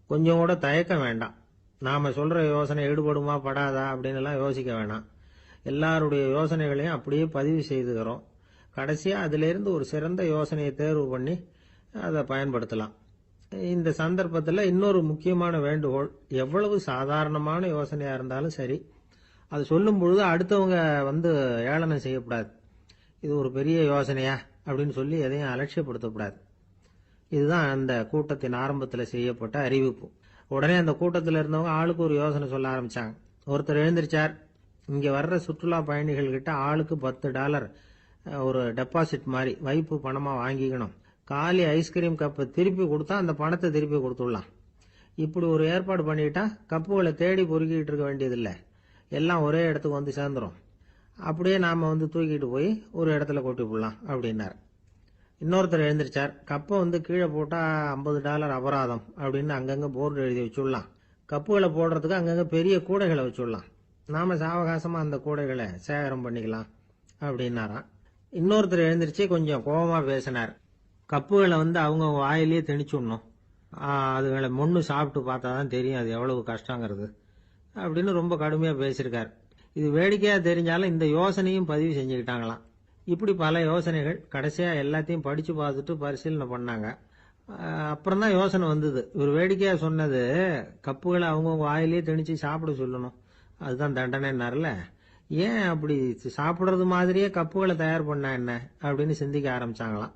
S1: கொஞ்சம் கூட தயக்கம் வேண்டாம். நாம சொல்ற யோசனை ஈடுபடுமா படாதா அப்படின்னு எல்லாம் யோசிக்க வேணாம். எல்லாருடைய யோசனைகளையும் அப்படியே பதிவு செய்துகிறோம். கடைசியா அதுல இருந்து ஒரு சிறந்த யோசனையை தேர்வு பண்ணி அதை பயன்படுத்தலாம். இந்த சந்தர்ப்பத்தில் இன்னொரு முக்கியமான வேண்டுகோள், எவ்வளவு சாதாரணமான யோசனையா இருந்தாலும் சரி, அது சொல்லும் பொழுது அடுத்தவங்க ஏளனம் செய்யக்கூடாது. இது ஒரு பெரிய யோசனையா அப்படின்னு சொல்லி எதையும் அலட்சியப்படுத்தக்கூடாது. இதுதான் அந்த கூட்டத்தின் ஆரம்பத்தில் செய்யப்பட்ட அறிவிப்பு. உடனே அந்த கூட்டத்தில் இருந்தவங்க ஆளுக்கு ஒரு யோசனை சொல்ல ஆரம்பிச்சாங்க. ஒருத்தர் எழுந்திருச்சார், இங்க வர்ற சுற்றுலா பயணிகள் கிட்ட ஆளுக்கு $10 ஒரு டெபாசிட் மாதிரி வைப்பு பணமா வாங்கிக்கணும். காலி ஐஸ்கிரீம் கப்பை திருப்பி கொடுத்தா அந்த பணத்தை திருப்பி கொடுத்துடலாம். இப்படி ஒரு ஏற்பாடு பண்ணிட்டா கப்புகளை தேடி பொறுக்கிட்டு இருக்க வேண்டியதில்லை, எல்லாம் ஒரே இடத்துக்கு சேர்ந்துரும். அப்படியே நாம தூக்கிட்டு போய் ஒரு இடத்துல கொட்டி போடலாம் அப்படின்னாரு. இன்னொருத்தர் எழுந்திருச்சார், கப்பை கீழே போட்டா $50 அபராதம் அப்படின்னு அங்கங்க போர்டு எழுதி வச்சுடலாம். கப்புகளை போடுறதுக்கு அங்கங்க பெரிய கூடைகளை வச்சுடலாம். நாம சாவகாசமா அந்த கூடைகளை சேகரம் பண்ணிக்கலாம் அப்படின்னாராம். இன்னொருத்தர் எழுந்திருச்சு கொஞ்சம் கோபமா பேசினார். கப்புகளை அவங்க வாயிலேயே திணிச்சுடணும், அதுகளை மொன்னு சாப்பிட்டு பார்த்தாதான் தெரியும் அது எவ்வளவு கஷ்டங்கிறது அப்படின்னு ரொம்ப கடுமையா பேசியிருக்காரு. இது வேடிக்கையா தெரிஞ்சாலும் இந்த யோசனையும் பதிவு செஞ்சுக்கிட்டாங்களாம். இப்படி பல யோசனைகள். கடைசியா எல்லாத்தையும் படிச்சு பார்த்துட்டு பரிசீலனை பண்ணாங்க. அப்புறம் தான் யோசனை வந்தது. இவர் வேடிக்கையா சொன்னது, கப்புகளை அவங்கவுங்க வாயிலேயே திணிச்சு சாப்பிட சொல்லணும், அதுதான் தண்டனைன்னாருல, ஏன் அப்படி சாப்பிடுறது மாதிரியே கப்புகளை தயார் பண்ண என்ன அப்படின்னு சிந்திக்க ஆரம்பிச்சாங்களாம்.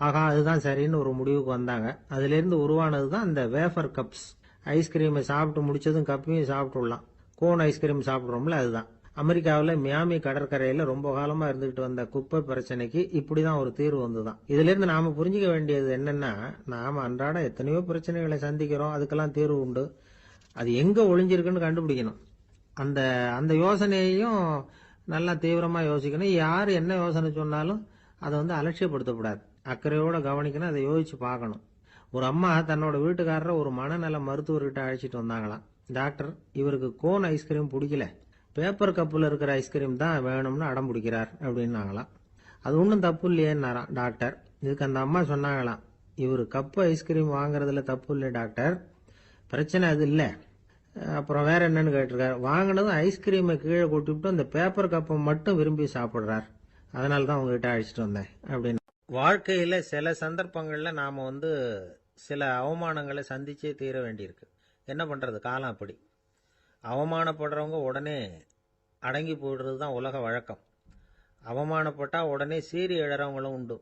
S1: ஆகா, அதுதான் சரின்னு ஒரு முடிவுக்கு வந்தாங்க. அதுல இருந்து உருவானதுதான் இந்த வேஃபர் கப்ஸ். ஐஸ்கிரீமை சாப்பிட்டு முடிச்சதும் கப்பையும் சாப்பிட்டுடலாம். கோன் ஐஸ்கிரீம் சாப்பிடுறோம்ல, அதுதான். அமெரிக்காவில் மியாமி கடற்கரையில் ரொம்ப காலமா இருந்துகிட்டு வந்த குப்பை பிரச்சனைக்கு இப்படிதான் ஒரு தீர்வு வந்துதான். இதுல இருந்து நாம புரிஞ்சுக்க வேண்டியது என்னன்னா, நாம அன்றாட எத்தனையோ பிரச்சனைகளை சந்திக்கிறோம், அதுக்கெல்லாம் தீர்வு உண்டு. அது எங்க ஒளிஞ்சிருக்குன்னு கண்டுபிடிக்கணும். அந்த அந்த யோசனையையும் நல்லா தீவிரமா யோசிக்கணும். யார் என்ன யோசனை சொன்னாலும் அதை அலட்சியப்படுத்தக்கூடாது. அக்கறையோட கவனிக்கணும், அதை யோசிச்சு பார்க்கணும். ஒரு அம்மா தன்னோட வீட்டுக்காரரை ஒரு மனநல மருத்துவர்கிட்ட அழைச்சிட்டு வந்தாங்களாம். டாக்டர், இவருக்கு கோன் ஐஸ்கிரீம் பிடிக்கல, பேப்பர் கப்பில் இருக்கிற ஐஸ்கிரீம் தான் வேணும்னு அடம் பிடிக்கிறார் அப்படின்னாங்களாம். அது ஒன்றும் தப்பு இல்லையேன்னாராம் டாக்டர். இதுக்கு அந்த அம்மா சொன்னாங்களாம், இவர் கப்பு ஐஸ்கிரீம் வாங்குறதுல தப்பு இல்லை டாக்டர், பிரச்சனை அது இல்லை. அப்புறம் வேற என்னன்னு கேட்டிருக்காரு. வாங்கினதும் ஐஸ்கிரீமை கீழே கொட்டிவிட்டு அந்த பேப்பர் கப்பை மட்டும் விரும்பி சாப்பிடுறார், அதனால தான் உங்ககிட்ட அழைச்சிட்டு வந்தேன் அப்படின்னு. வாழ்க்கையில சில சந்தர்ப்பங்கள்ல நாம சில அவமானங்களை சந்திச்சே தீர வேண்டியிருக்கு. என்ன பண்றது, காலம் அப்படி. அவமானப்படுறவங்க உடனே அடங்கி போயிடுறது தான் உலக வழக்கம். அவமானப்பட்டா உடனே சீறி எழறவங்களும் உண்டு.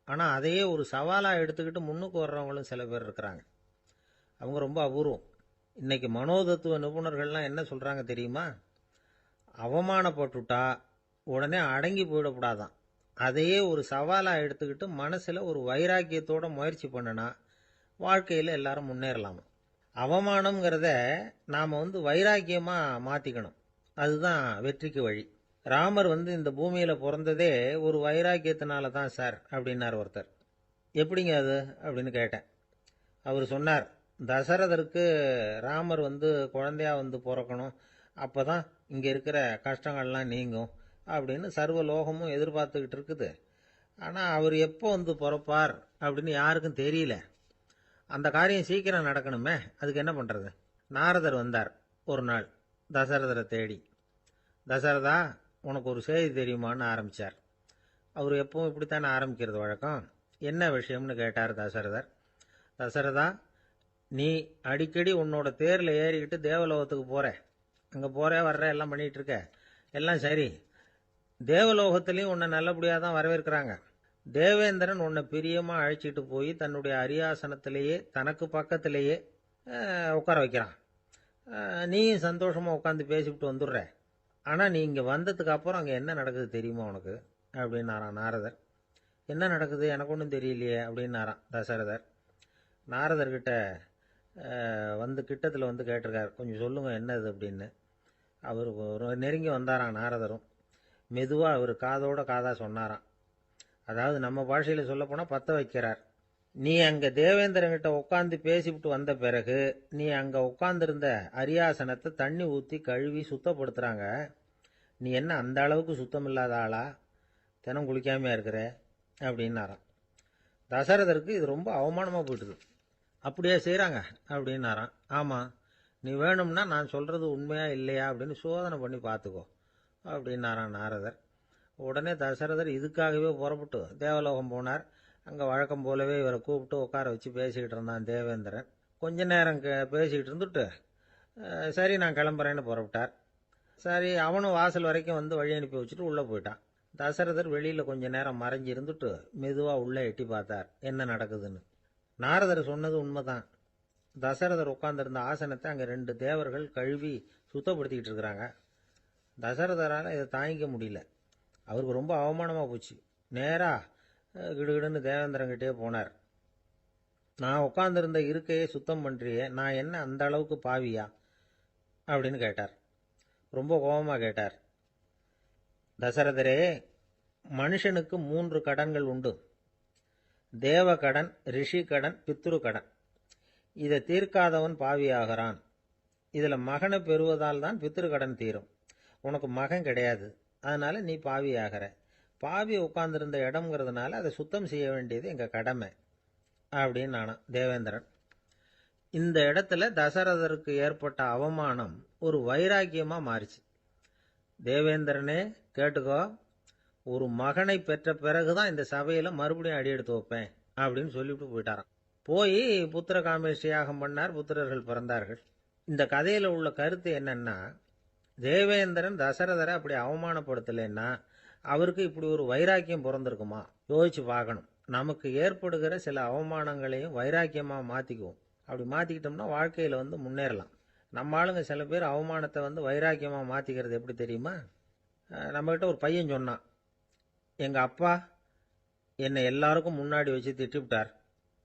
S1: ஆனா அதையே ஒரு சவாலா எடுத்துக்கிட்டு முன்னுக்கு வர்றவங்களும் சில பேர் இருக்கிறாங்க. அவங்க ரொம்ப அபூர்வம். இன்னைக்கு மனோதத்துவ நிபுணர்கள்லாம் என்ன சொல்றாங்க தெரியுமா? அவமானப்பட்டுட்டா உடனே அடங்கி போயிடக்கூடாதான். அதையே ஒரு சவாலா எடுத்துக்கிட்டு மனசுல ஒரு வைராக்கியத்தோட முயற்சி பண்ணனா வாழ்க்கையில எல்லாரும் முன்னேறலாமா. அவமானம்ங்கிறத நாம வைராக்கியமா மாத்திக்கணும். அதுதான் வெற்றிக்கு வழி. ராமர் இந்த பூமியில பிறந்ததே ஒரு வைராக்கியத்தினால தான் சார் அப்படின்னார் ஒருத்தர். எப்படிங்க அது அப்படின்னு கேட்டேன். அவர் சொன்னார், தசரதருக்கு ராமர் குழந்தையா பிறக்கணும், அப்பதான் இங்க இருக்கிற கஷ்டங்கள்லாம் நீங்கும் அப்படின்னு சர்வ லோகமும் எதிர்பார்த்துக்கிட்டு இருக்குது. ஆனா அவர் எப்போ பிறப்பார் அப்படின்னு யாருக்கும் தெரியல. அந்த காரியம் சீக்கிரம் நடக்கணுமே, அதுக்கு என்ன பண்றது? நாரதர் வந்தார் ஒரு நாள் தசரதரை தேடி. தசரதா, உனக்கு ஒரு செய்தி தெரியுமான்னு ஆரம்பிச்சார். அவர் எப்பவும் இப்படித்தானே ஆரம்பிக்கிறது வழக்கம். என்ன விஷயம்னு கேட்டார் தசரதர். தசரதா, நீ அடிக்கடி உன்னோட தேர்ல ஏறிக்கிட்டு தேவலோகத்துக்கு போற, அங்க போற வர்ற எல்லாம் பண்ணிட்டு இருக்க, எல்லாம் சரி. தேவலோகத்திலையும் உன்னை நல்லபடியா தான் வரவேற்கிறாங்க. தேவேந்திரன் உன்னை பிரியமா அழைச்சிட்டு போய் தன்னுடைய அரியாசனத்திலேயே தனக்கு பக்கத்திலேயே உட்கார வைக்கிறான். நீயும் சந்தோஷமா உட்காந்து பேசிவிட்டு வந்துடுற. ஆனா நீ இங்க வந்ததுக்கு அப்புறம் அங்க என்ன நடக்குது தெரியுமா உனக்கு அப்படின்னாராம் நாரதர். என்ன நடக்குது எனக்கு ஒன்றும் தெரியலையே அப்படின்னாராம் தசரதர். நாரதர்கிட்ட கிட்டத்தில் கேட்டிருக்காரு, கொஞ்சம் சொல்லுங்க என்னது அப்படின்னு. அவர் நெருங்கி வந்தாராம் நாரதரும். மெதுவா அவர் காதோட காதா சொன்னாராம். அதாவது நம்ம பாஷையில சொல்ல போனா பத்த வைக்கிறார். நீ அங்க தேவேந்திரங்கிட்ட உட்காந்து பேசிவிட்டு வந்த பிறகு நீ அங்க உட்கார்ந்திருந்த அரியாசனத்தை தண்ணி ஊத்தி கழுவி சுத்தப்படுத்துறாங்க. நீ என்ன அந்த அளவுக்கு சுத்தம் இல்லாத ஆளா, தினம் குளிக்காமையா இருக்கிற அப்படின்னாராம். தசரதருக்கு இது ரொம்ப அவமானமா போயிட்டுது. அப்படியே செய்யறாங்க அப்படின்னாராம். ஆமா, நீ வேணும்னா நான் சொல்றது உண்மையா இல்லையா அப்படின்னு சோதனை பண்ணி பார்த்துக்கோ அப்படின்னாராம் நாரதர். உடனே தசரதர் இதுக்காகவே புறப்பட்டு தேவலோகம் போனார். அங்கே வழக்கம் போலவே இவரை கூப்பிட்டு உட்கார வச்சு பேசிக்கிட்டு இருந்தான் தேவேந்திரன். கொஞ்ச நேரம் பேசிக்கிட்டு இருந்துட்டு சரி நான் கிளம்புறேன்னு புறப்பட்டார். சரி, அவனும் வாசல் வரைக்கும் வழி அனுப்பி வச்சுட்டு உள்ளே போயிட்டான். தசரதர் வெளியில் கொஞ்ச நேரம் மறைஞ்சி இருந்துட்டு மெதுவாக உள்ளே எட்டி பார்த்தார் என்ன நடக்குதுன்னு. நாரதர் சொன்னது உண்மைதான். தசரதர் உட்கார்ந்திருந்த ஆசனத்தை அங்கே 2 தேவர்கள் கழுவி சுத்தப்படுத்திக்கிட்டு இருக்கிறாங்க. தசரதரால் இதை தாங்கிக்க முடியல. அவருக்கு ரொம்ப அவமானமாக போச்சு. நேரா கிடுகிடுன்னு தேவேந்திரங்கிட்டே போனார். நான் உட்கார்ந்திருந்த இருக்கையை சுத்தம் பண்றியே, நான் என்ன அந்த அளவுக்கு பாவியா அப்படின்னு கேட்டார். ரொம்ப கோபமா கேட்டார். தசரதரே, மனுஷனுக்கு 3 கடன்கள் உண்டு. தேவ கடன், ரிஷி கடன், பித்ரு கடன். இதை தீர்க்காதவன் பாவியாகிறான். இதுல மகனை பெறுவதால் தான் பித்ரு கடன் தீரும். உனக்கு மகன் கிடையாது, அதனால நீ பாவி ஆகிற. பாவி உட்கார்ந்திருந்த இடம்ங்கிறதுனால அதை சுத்தம் செய்ய வேண்டியது எங்க கடமை அப்படின்னு நானாம் தேவேந்திரன். இந்த இடத்துல தசரதருக்கு ஏற்பட்ட அவமானம் ஒரு வைராக்கியமா மாறிச்சு. தேவேந்திரனே கேட்டுக்கோ, ஒரு மகனை பெற்ற பிறகுதான் இந்த சபையில மறுபடியும் அடி எடுத்து வைப்பேன் அப்படின்னு சொல்லிவிட்டு போயிட்டாராம். போய் புத்திர காமேஷ்டி யாகம் பண்ணார். புத்திரர்கள் பிறந்தார்கள். இந்த கதையில உள்ள கருத்து என்னன்னா, தேவேந்திரன் தசரதரை அப்படி அவமானப்படுத்தலைன்னா அவருக்கு இப்படி ஒரு வைராக்கியம் பிறந்திருக்குமா? யோசிச்சு பார்க்கணும். நமக்கு ஏற்படுகிற சில அவமானங்களையும் வைராக்கியமா மாத்திக்குவோம். அப்படி மாத்திக்கிட்டோம்னா வாழ்க்கையில முன்னேறலாம். நம்ம ஆளுங்க சில பேர் அவமானத்தை வந்து வைராக்கியமாக மாற்றிக்கிறது எப்படி தெரியுமா? நம்மகிட்ட ஒரு பையன் சொன்னான், எங்கள் அப்பா என்னை எல்லாருக்கும் முன்னாடி வச்சு திட்டிவிட்டார்,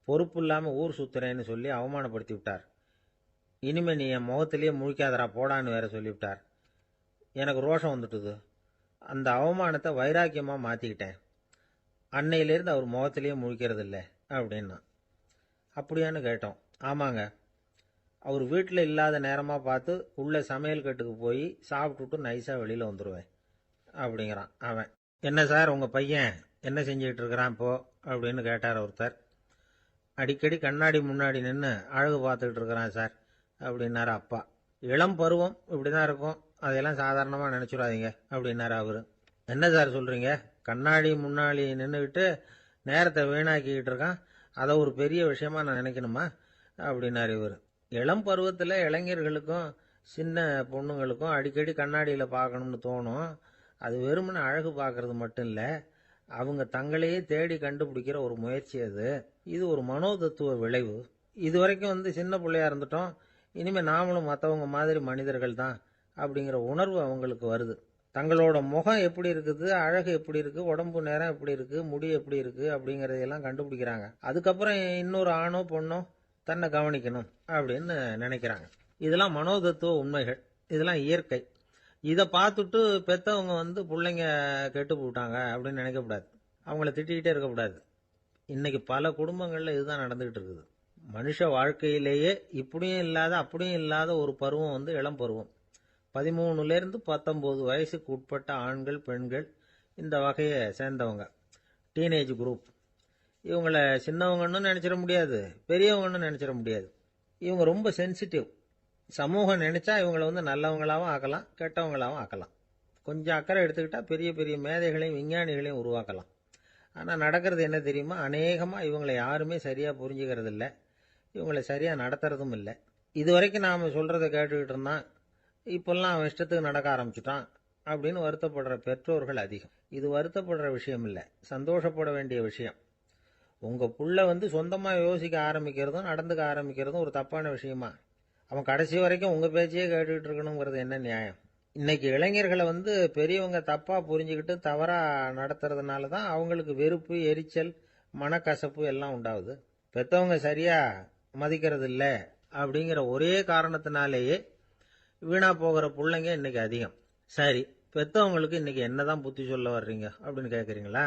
S1: பொறுப்பு இல்லாமல் ஊர் சுத்துறேன்னு சொல்லி அவமானப்படுத்தி விட்டார், இனிமே நீ என் முகத்திலேயே முழிக்காதரா போடான்னு வேற சொல்லிவிட்டார். எனக்கு ரோஷம் வந்துட்டுது. அந்த அவமானத்தை வைராக்கியமாக மாற்றிக்கிட்டேன். அன்னையிலேருந்து அவர் முகத்திலேயே முழிக்கிறது இல்லை அப்படின்னா. அப்படியான்னு கேட்டோம். ஆமாங்க, அவர் வீட்டில் இல்லாத நேரமாக பார்த்து உள்ள சமையல் கட்டுக்கு போய் சாப்பிட்டுட்டு நைஸாக வெளியில் வந்துடுவேன் அப்படிங்கிறான் அவன். என்ன சார் உங்கள் பையன் என்ன செஞ்சுக்கிட்டு இருக்கிறான் இப்போ அப்படின்னு கேட்டார் ஒருத்தர். அடிக்கடி கண்ணாடி முன்னாடி நின்று அழகு பார்த்துக்கிட்டு இருக்கிறான் சார் அப்படின்னாரு அப்பா. இளம் பருவம் இப்படி தான் இருக்கும், அதையெல்லாம் சாதாரணமாக நினச்சிடாதீங்க அப்படின்னாரு அவர். என்ன சார் சொல்கிறீங்க, கண்ணாடி முன்னாடி நின்றுக்கிட்டு நேரத்தை வீணாக்கிக்கிட்டு இருக்கான், அதை ஒரு பெரிய விஷயமா நான் நினைக்கணுமா அப்படின்னாரு இவர். இளம் பருவத்தில் இளைஞர்களுக்கும் சின்ன பொண்ணுங்களுக்கும் அடிக்கடி கண்ணாடியில் பார்க்கணும்னு தோணும். அது வெறுமனே அழகு பார்க்கறது மட்டும் இல்லை, அவங்க தங்களையே தேடி கண்டுபிடிக்கிற ஒரு முயற்சி அது. இது ஒரு மனோதத்துவ விளைவு. இது வரைக்கும் வந்து சின்ன பிள்ளையா இருந்துட்டோம், இனிமேல் நாமளும் மற்றவங்க மாதிரி மனிதர்கள் தான் அப்படிங்கிற உணர்வு அவங்களுக்கு வருது. தங்களோட முகம் எப்படி இருக்குது, அழகு எப்படி இருக்குது, உடம்பு நேரம் எப்படி இருக்குது, முடி எப்படி இருக்குது அப்படிங்கிறதையெல்லாம் கண்டுபிடிக்கிறாங்க. அதுக்கப்புறம் இன்னொரு ஆணோ பொண்ணோ தன்னை கவனிக்கணும் அப்படின்னு நினைக்கிறாங்க. இதெல்லாம் மனோதத்துவ உண்மைகள், இதெல்லாம் இயற்கை. இதை பார்த்துட்டு பெற்றவங்க வந்து பிள்ளைங்க கெட்டு போட்டாங்க அப்படின்னு நினைக்கக்கூடாது, அவங்கள திட்டிக்கிட்டே இருக்கக்கூடாது. இன்னைக்கு பல குடும்பங்களில் இதுதான் நடந்துகிட்டு இருக்குது. மனுஷ வாழ்க்கையிலேயே இப்படியும் இல்லாத அப்படியும் இல்லாத ஒரு பருவம் வந்து இளம் பருவம். 13லேருந்து 19 வயசுக்கு உட்பட்ட ஆண்கள் பெண்கள் இந்த வகையை சேர்ந்தவங்க, டீனேஜ் குரூப். இவங்கள சின்னவங்கன்னு நினச்சிட முடியாது, பெரியவங்கன்னு நினச்சிட முடியாது. இவங்க ரொம்ப சென்சிட்டிவ். சமூகம் நினைச்சா இவங்களை வந்து நல்லவங்களாகவும் ஆக்கலாம், கெட்டவங்களாகவும் ஆக்கலாம். கொஞ்சம் அக்கறை எடுத்துக்கிட்டால் பெரிய பெரிய மேதைகளையும் விஞ்ஞானிகளையும் உருவாக்கலாம். ஆனால் நடக்கிறது என்ன தெரியுமா, அநேகமாக இவங்களை யாருமே சரியாக புரிஞ்சுக்கிறது இல்லை, இவங்களை சரியாக நடத்துறதும் இல்லை. இது வரைக்கும் நாம் சொல்கிறத கேட்டுக்கிட்டு இருந்தான், இப்பெல்லாம் அவன் இஷ்டத்துக்கு நடக்க ஆரம்பிச்சுட்டான் அப்படின்னு வருத்தப்படுற பெற்றோர்கள் அதிகம். இது வருத்தப்படுற விஷயம் இல்லை, சந்தோஷப்பட வேண்டிய விஷயம். உங்கள் புள்ள வந்து சொந்தமாக யோசிக்க ஆரம்பிக்கிறதும் நடந்துக்க ஆரம்பிக்கிறதும் ஒரு தப்பான விஷயமா? அவன் கடைசி வரைக்கும் உங்கள் பேச்சையே கேட்டுக்கிட்டு இருக்கணுங்கிறது என்ன நியாயம்? இன்னைக்கு இளைஞர்களை வந்து பெரியவங்க தப்பாக புரிஞ்சுக்கிட்டு தவறாக நடத்துறதுனால தான் அவங்களுக்கு வெறுப்பு, எரிச்சல், மனக்கசப்பு எல்லாம் உண்டாகுது. பெற்றவங்க சரியாக மதிக்கிறது இல்லை அப்படிங்கிற ஒரே காரணத்தினாலேயே வீணா போகிற பிள்ளைங்க இன்னைக்கு அதிகம். சரி, பெற்றவங்களுக்கு இன்னைக்கு என்னதான் புத்தி சொல்ல வர்றீங்க அப்படின்னு கேட்குறீங்களா?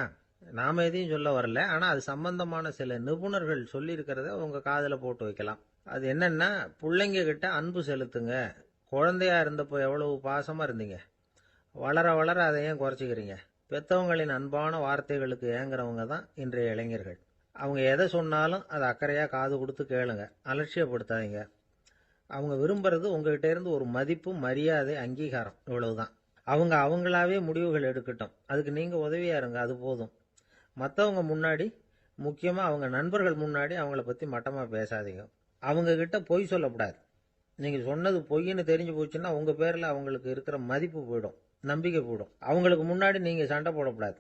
S1: நாம எதையும் சொல்ல வரல, ஆனால் அது சம்பந்தமான சில நிபுணர்கள் சொல்லியிருக்கிறத உங்கள் காதில் போட்டு வைக்கலாம். அது என்னன்னா, பிள்ளைங்க கிட்ட அன்பு செலுத்துங்க. குழந்தையா இருந்தப்போ எவ்வளவு பாசமாக இருந்தீங்க, வளர வளர அதை ஏன் குறைச்சிக்கிறீங்க? பெற்றவங்களின் அன்பான வார்த்தைகளுக்கு ஏங்குறவங்க தான் இன்றைய இளைஞர்கள். அவங்க எதை சொன்னாலும் அதை அக்கறையாக காது கொடுத்து கேளுங்க, அலட்சியப்படுத்தாதீங்க. அவங்க விரும்புறது உங்ககிட்ட இருந்து ஒரு மதிப்பு, மரியாதை, அங்கீகாரம், இவ்வளவுதான். அவங்க அவங்களாவே முடிவுகள் எடுக்கட்டும், அதுக்கு நீங்கள் உதவியா இருங்க, அது போதும். மற்றவங்க முன்னாடி, முக்கியமாக அவங்க நண்பர்கள் முன்னாடி அவங்கள பற்றி மட்டமாக பேசாதீங்க. அவங்க கிட்ட பொய் சொல்லக்கூடாது. நீங்கள் சொன்னது பொய்ன்னு தெரிஞ்சு போச்சுன்னா உங்கள் பேரில் அவங்களுக்கு இருக்கிற மதிப்பு போயிடும், நம்பிக்கை போயிடும். அவங்களுக்கு முன்னாடி நீங்கள் சண்டை போடக்கூடாது.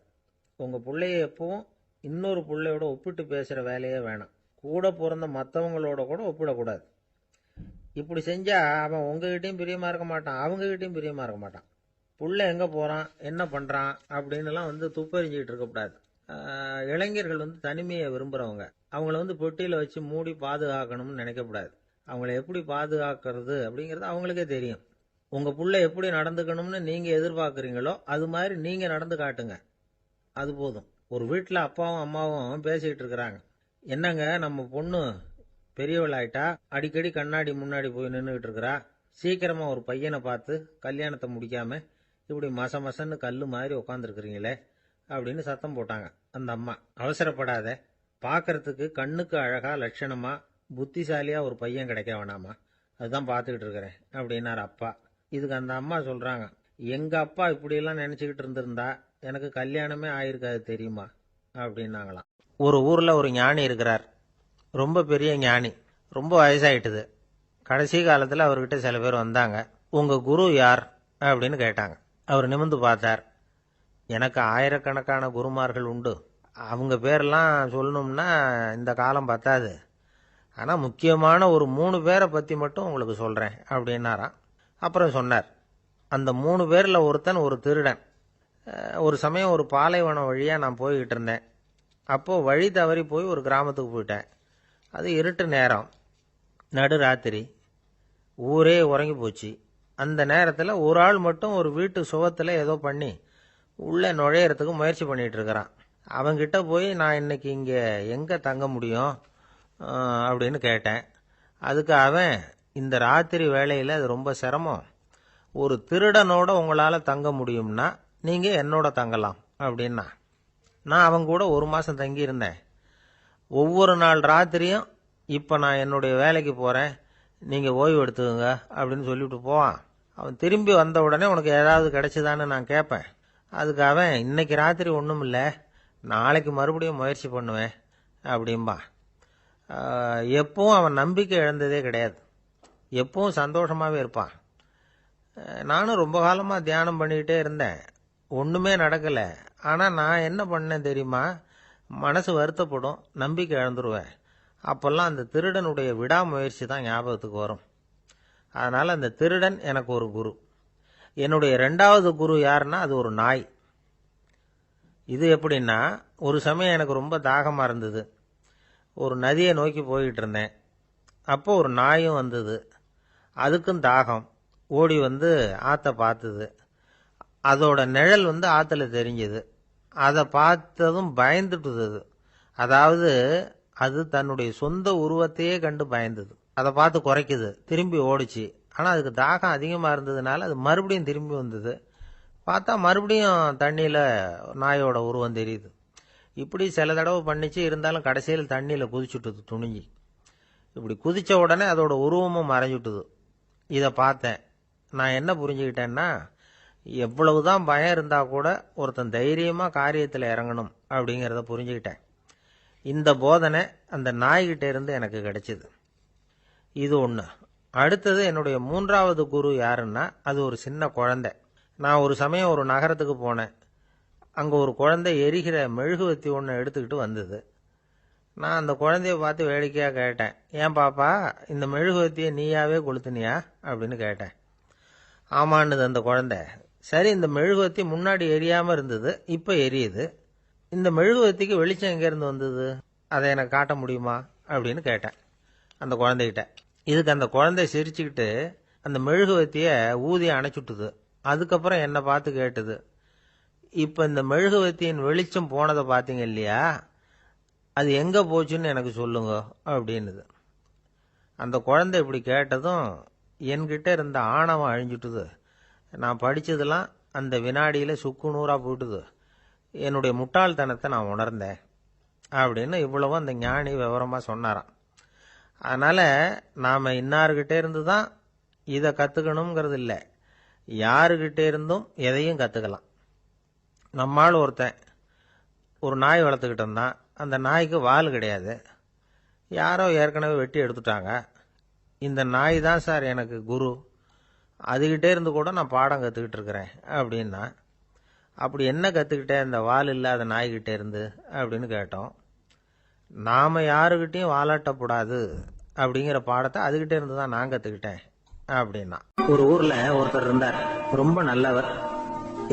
S1: உங்கள் பிள்ளைய எப்பவும் இன்னொரு பிள்ளையோட ஒப்பிட்டு பேசுகிற வேலையே வேணாம். கூட பிறந்த மற்றவங்களோட கூட ஒப்பிடக்கூடாது. இப்படி செஞ்சால் அவன் உங்ககிட்டையும் பிரியமாக இருக்க மாட்டான், அவங்ககிட்டையும் பிரியமாக இருக்க மாட்டான். புள்ள எங்கே போகிறான், என்ன பண்ணுறான் அப்படின்னுலாம் வந்து துப்பறிஞ்சிக்கிட்டு இருக்கக்கூடாது. இளைஞர்கள் வந்து தனிமையை விரும்புகிறவங்க. அவங்கள வந்து பெட்டியில் வச்சு மூடி பாதுகாக்கணும்னு நினைக்கக்கூடாது. அவங்கள எப்படி பாதுகாக்கிறது அப்படிங்கிறது அவங்களுக்கே தெரியும். உங்கள் புள்ள எப்படி நடந்துக்கணும்னு நீங்கள் எதிர்பார்க்குறீங்களோ அது மாதிரி நீங்கள் நடந்து காட்டுங்க, அது போதும். ஒரு வீட்டில் அப்பாவும் அம்மாவும் பேசிக்கிட்டு இருக்கிறாங்க. என்னங்க, நம்ம பொண்ணு பெரியவள் ஆயிட்டா, அடிக்கடி கண்ணாடி முன்னாடி போய் நின்றுக்கிட்டு இருக்கிறா, சீக்கிரமாக ஒரு பையனை பார்த்து கல்யாணத்தை முடிக்காமல் இப்படி மசன்னு கல் மாதிரி உட்காந்துருக்குறீங்களே அப்படின்னு சத்தம் போட்டாங்க அந்த அம்மா. அவசரப்படாத, பார்க்கறதுக்கு கண்ணுக்கு அழகா லட்சணமா புத்திசாலியா ஒரு பையன் கிடைக்க வேணாமா, அதுதான் பார்த்துக்கிட்டு இருக்கிறேன் அப்படின்னாரு அப்பா. இதுக்கு அந்த அம்மா சொல்றாங்க, எங்க அப்பா இப்படியெல்லாம் நினைச்சுக்கிட்டு இருந்திருந்தா எனக்கு கல்யாணமே ஆயிருக்காது தெரியுமா அப்படின்னாங்களாம். ஒரு ஊர்ல ஒரு ஞானி இருக்கிறார், ரொம்ப பெரிய ஞானி, ரொம்ப வயசாயிட்டுது. கடைசி காலத்தில் அவர்கிட்ட சில பேர் வந்தாங்க. உங்க குரு யார் அப்படின்னு கேட்டாங்க. அவர் நிமிர்ந்து பார்த்தார். எனக்கு ஆயிரக்கணக்கான குருமார்கள் உண்டு, அவங்க பேரெல்லாம் சொல்லணும்னா இந்த காலம் பத்தாது. ஆனா முக்கியமான ஒரு 3 பேரை பத்தி மட்டும் உங்களுக்கு சொல்றேன் அப்படின்னாராம். அப்புறம் சொன்னார், அந்த 3 பேர்ல ஒருத்தன் ஒரு திருடன். ஒரு சமயம் ஒரு பாலைவனம் வழியா நான் போய்கிட்டு இருந்தேன். அப்போ வழி தவறி போய் ஒரு கிராமத்துக்கு போயிட்டேன். அது இருட்டு நேரம், நடுராத்திரி, ஊரே உறங்கி போச்சு. அந்த நேரத்தில் ஒரு ஆள் மட்டும் ஒரு வீட்டு சுவத்தில் ஏதோ பண்ணி உள்ளே நுழையறதுக்கு முயற்சி பண்ணிட்டு இருக்கிறான். அவங்கிட்ட போய் நான் இன்னைக்கு இங்கே எங்கே தங்க முடியும் அப்படின்னு கேட்டேன். அதுக்கு அவன், இந்த ராத்திரி வேளையில் அது ரொம்ப சிரமம், ஒரு திருடனோட உங்களால் தங்க முடியும்னா நீங்கள் என்னோட தங்கலாம் அப்படின்னா. நான் அவங்க கூட 1 மாதம் தங்கியிருந்தேன். ஒவ்வொரு நாள் ராத்திரியும் இப்போ நான் என்னுடைய வேலைக்கு போகிறேன், நீங்கள் ஓய்வு எடுத்துக்கோங்க அப்படின்னு சொல்லிவிட்டு போவான். அவன் திரும்பி வந்த உடனே உனக்கு ஏதாவது கிடைச்சிதான்னு நான் கேட்பேன். அதுக்கு அவன், இன்னைக்கு ராத்திரி ஒன்றும் இல்லை, நாளைக்கு மறுபடியும் முயற்சி பண்ணுவேன் அப்படின்பா. எப்பவும் அவன் நம்பிக்கை இழந்ததே கிடையாது, எப்பவும் சந்தோஷமாகவே இருப்பான். நானும் ரொம்ப காலமாக தியானம் பண்ணிக்கிட்டே இருந்தேன், ஒன்றுமே நடக்கலை. ஆனால் நான் என்ன பண்ணேன் தெரியுமா, மனசு வருத்தப்படும், நம்பிக்கை இழந்துருவேன். அப்போல்லாம் அந்த திருடனுடைய விடாமுயற்சி தான் ஞாபகத்துக்கு வரும். அதனால் அந்த திருடன் எனக்கு ஒரு குரு. என்னுடைய 2வது குரு யாருன்னா அது ஒரு நாய். இது எப்படின்னா, ஒரு சமயம் எனக்கு ரொம்ப தாகமாக இருந்தது. ஒரு நதியை நோக்கி போய்கிட்டு இருந்தேன். அப்போ ஒரு நாயும் வந்தது. அதுக்கும் தாகம். ஓடி வந்து ஆற்றை பார்த்தது. அதோட நிழல் வந்து ஆற்றுல தெரிஞ்சது. அதை பார்த்ததும் பயந்துட்டுது. அதாவது அது தன்னுடைய சொந்த உருவத்தையே கண்டு பயந்தது. அதை பார்த்து குறைக்குது, திரும்பி ஓடிச்சு. ஆனால் அதுக்கு தாகம் அதிகமாக இருந்ததுனால அது மறுபடியும் திரும்பி வந்தது. பார்த்தா மறுபடியும் தண்ணியில் நாயோட உருவம் தெரியுது. இப்படி சில தடவை பண்ணிச்சு. இருந்தாலும் கடைசியில் தண்ணியில் குதிச்சுட்டுது துணிஞ்சி. இப்படி குதித்த உடனே அதோட உருவமும் மறைஞ்சுட்டுது. இதை பார்த்தேன். நான் என்ன புரிஞ்சுக்கிட்டேன்னா, எவ்வளவுதான் பயம் இருந்தால் கூட ஒருத்தன் தைரியமாக காரியத்தில் இறங்கணும் அப்படிங்கிறத புரிஞ்சுக்கிட்டேன். இந்த போதனை அந்த நாய்கிட்ட இருந்து எனக்கு கிடைச்சிது. இது ஒன்று. அடுத்தது என்னுடைய 3வது குரு யாருன்னா அது ஒரு சின்ன குழந்தை. நான் ஒரு சமயம் ஒரு நகரத்துக்கு போனேன். அங்கே ஒரு குழந்தை எரிகிற மெழுகுவத்தி ஒன்று எடுத்துக்கிட்டு வந்தது. நான் அந்த குழந்தைய பார்த்து வேடிக்கையாக கேட்டேன், ஏன் பாப்பா, இந்த மெழுகுவத்தியை நீயாவே கொளுத்துனியா அப்படின்னு கேட்டேன். ஆமான்னுது அந்த குழந்தை. சரி, இந்த மெழுகுவத்தி முன்னாடி எரியாமல் இருந்தது, இப்போ எரியுது. இந்த மெழுகுவத்திக்கு வெளிச்சம் எங்கேருந்து வந்தது, அதை எனக்கு காட்ட முடியுமா அப்படின்னு கேட்டேன் அந்த குழந்தைகிட்ட. இதுக்கு அந்த குழந்தை சிரிச்சுக்கிட்டு அந்த மெழுகுவத்தியை ஊதி அணைச்சுட்டுது. அதுக்கப்புறம் என்னை பார்த்து கேட்டுது, இப்போ இந்த மெழுகுவத்தியின் வெளிச்சம் போனதை பார்த்தீங்க இல்லையா, அது எங்கே போச்சுன்னு எனக்கு சொல்லுங்க அப்படின்னுது. அந்த குழந்தை இப்படி கேட்டதும் என்கிட்ட இருந்த ஆணவம் அழிஞ்சுட்டுது. நான் படித்ததெல்லாம் அந்த வினாடியில் சுக்கு நூறாக போயிட்டுது. என்னுடைய முட்டாள்தனத்தை நான் உணர்ந்தேன் அப்படின்னு இவ்வளவும் அந்த ஞானி விவரமாக சொன்னாராம். அதனால் நாம் இன்னார்கிட்டே இருந்து தான் இதை கற்றுக்கணுங்கிறது இல்லை, யாருக்கிட்டே இருந்தும் எதையும் கற்றுக்கலாம். நம்மால் ஒருத்தன் ஒரு நாய் வளர்த்துக்கிட்டு இருந்தான். அந்த நாய்க்கு வால் கிடையாது. யாரோ ஏற்கனவே வெட்டி எடுத்துட்டாங்க. இந்த நாய் தான் சார் எனக்கு குரு, அதுகிட்டே இருந்து கூட நான் பாடம் கற்றுக்கிட்டு இருக்கிறேன் அப்படின்னா. அப்படி என்ன கற்றுக்கிட்டேன் இந்த வால் இல்லாத நாய்கிட்டே இருந்து அப்படின்னு கேட்டோம். நாம் யாருக்கிட்டையும் வாலாட்டக்கூடாது அப்படிங்கிற பாடத்தை அதுகிட்டே இருந்து தான் நான் கற்றுக்கிட்டேன் அப்படின்னா. ஒரு ஊரில் ஒருத்தர் இருந்தார், ரொம்ப நல்லவர்.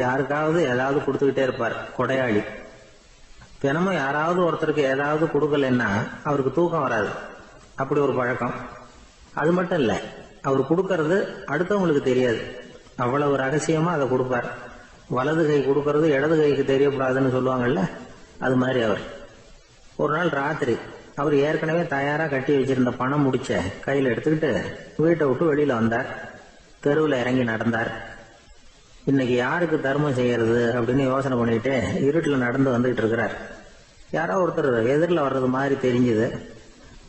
S1: யாருக்காவது ஏதாவது கொடுத்துக்கிட்டே இருப்பார், கொடையாளி. தினமும் யாராவது ஒருத்தருக்கு ஏதாவது கொடுக்கலன்னா அவருக்கு தூக்கம் வராது, அப்படி ஒரு பழக்கம். அது மட்டும் இல்லை, அவர் கொடுக்கறது அடுத்தவங்களுக்கு தெரியாது, அவ்வளவு ரகசியமா அதை கொடுப்பார். வலது கை கொடுக்கறது இடது கைக்கு தெரியக்கூடாதுன்னு சொல்லுவாங்கல்ல, அது மாதிரி அவர். ஒரு நாள் ராத்திரி அவர் ஏற்கனவே தயாராக கட்டி வச்சிருந்த பணம் முடிச்ச கையில் எடுத்துக்கிட்டு வீட்டை விட்டு வெளியில் வந்தார். தெருவில் இறங்கி நடந்தார். இன்னைக்கு யாருக்கு தர்மம் செய்யறது அப்படின்னு யோசனை பண்ணிட்டு இருட்டில் நடந்து வந்துகிட்டு இருக்கிறார். யாரோ ஒருத்தர் எதிரில் வர்றது மாதிரி தெரிஞ்சுது.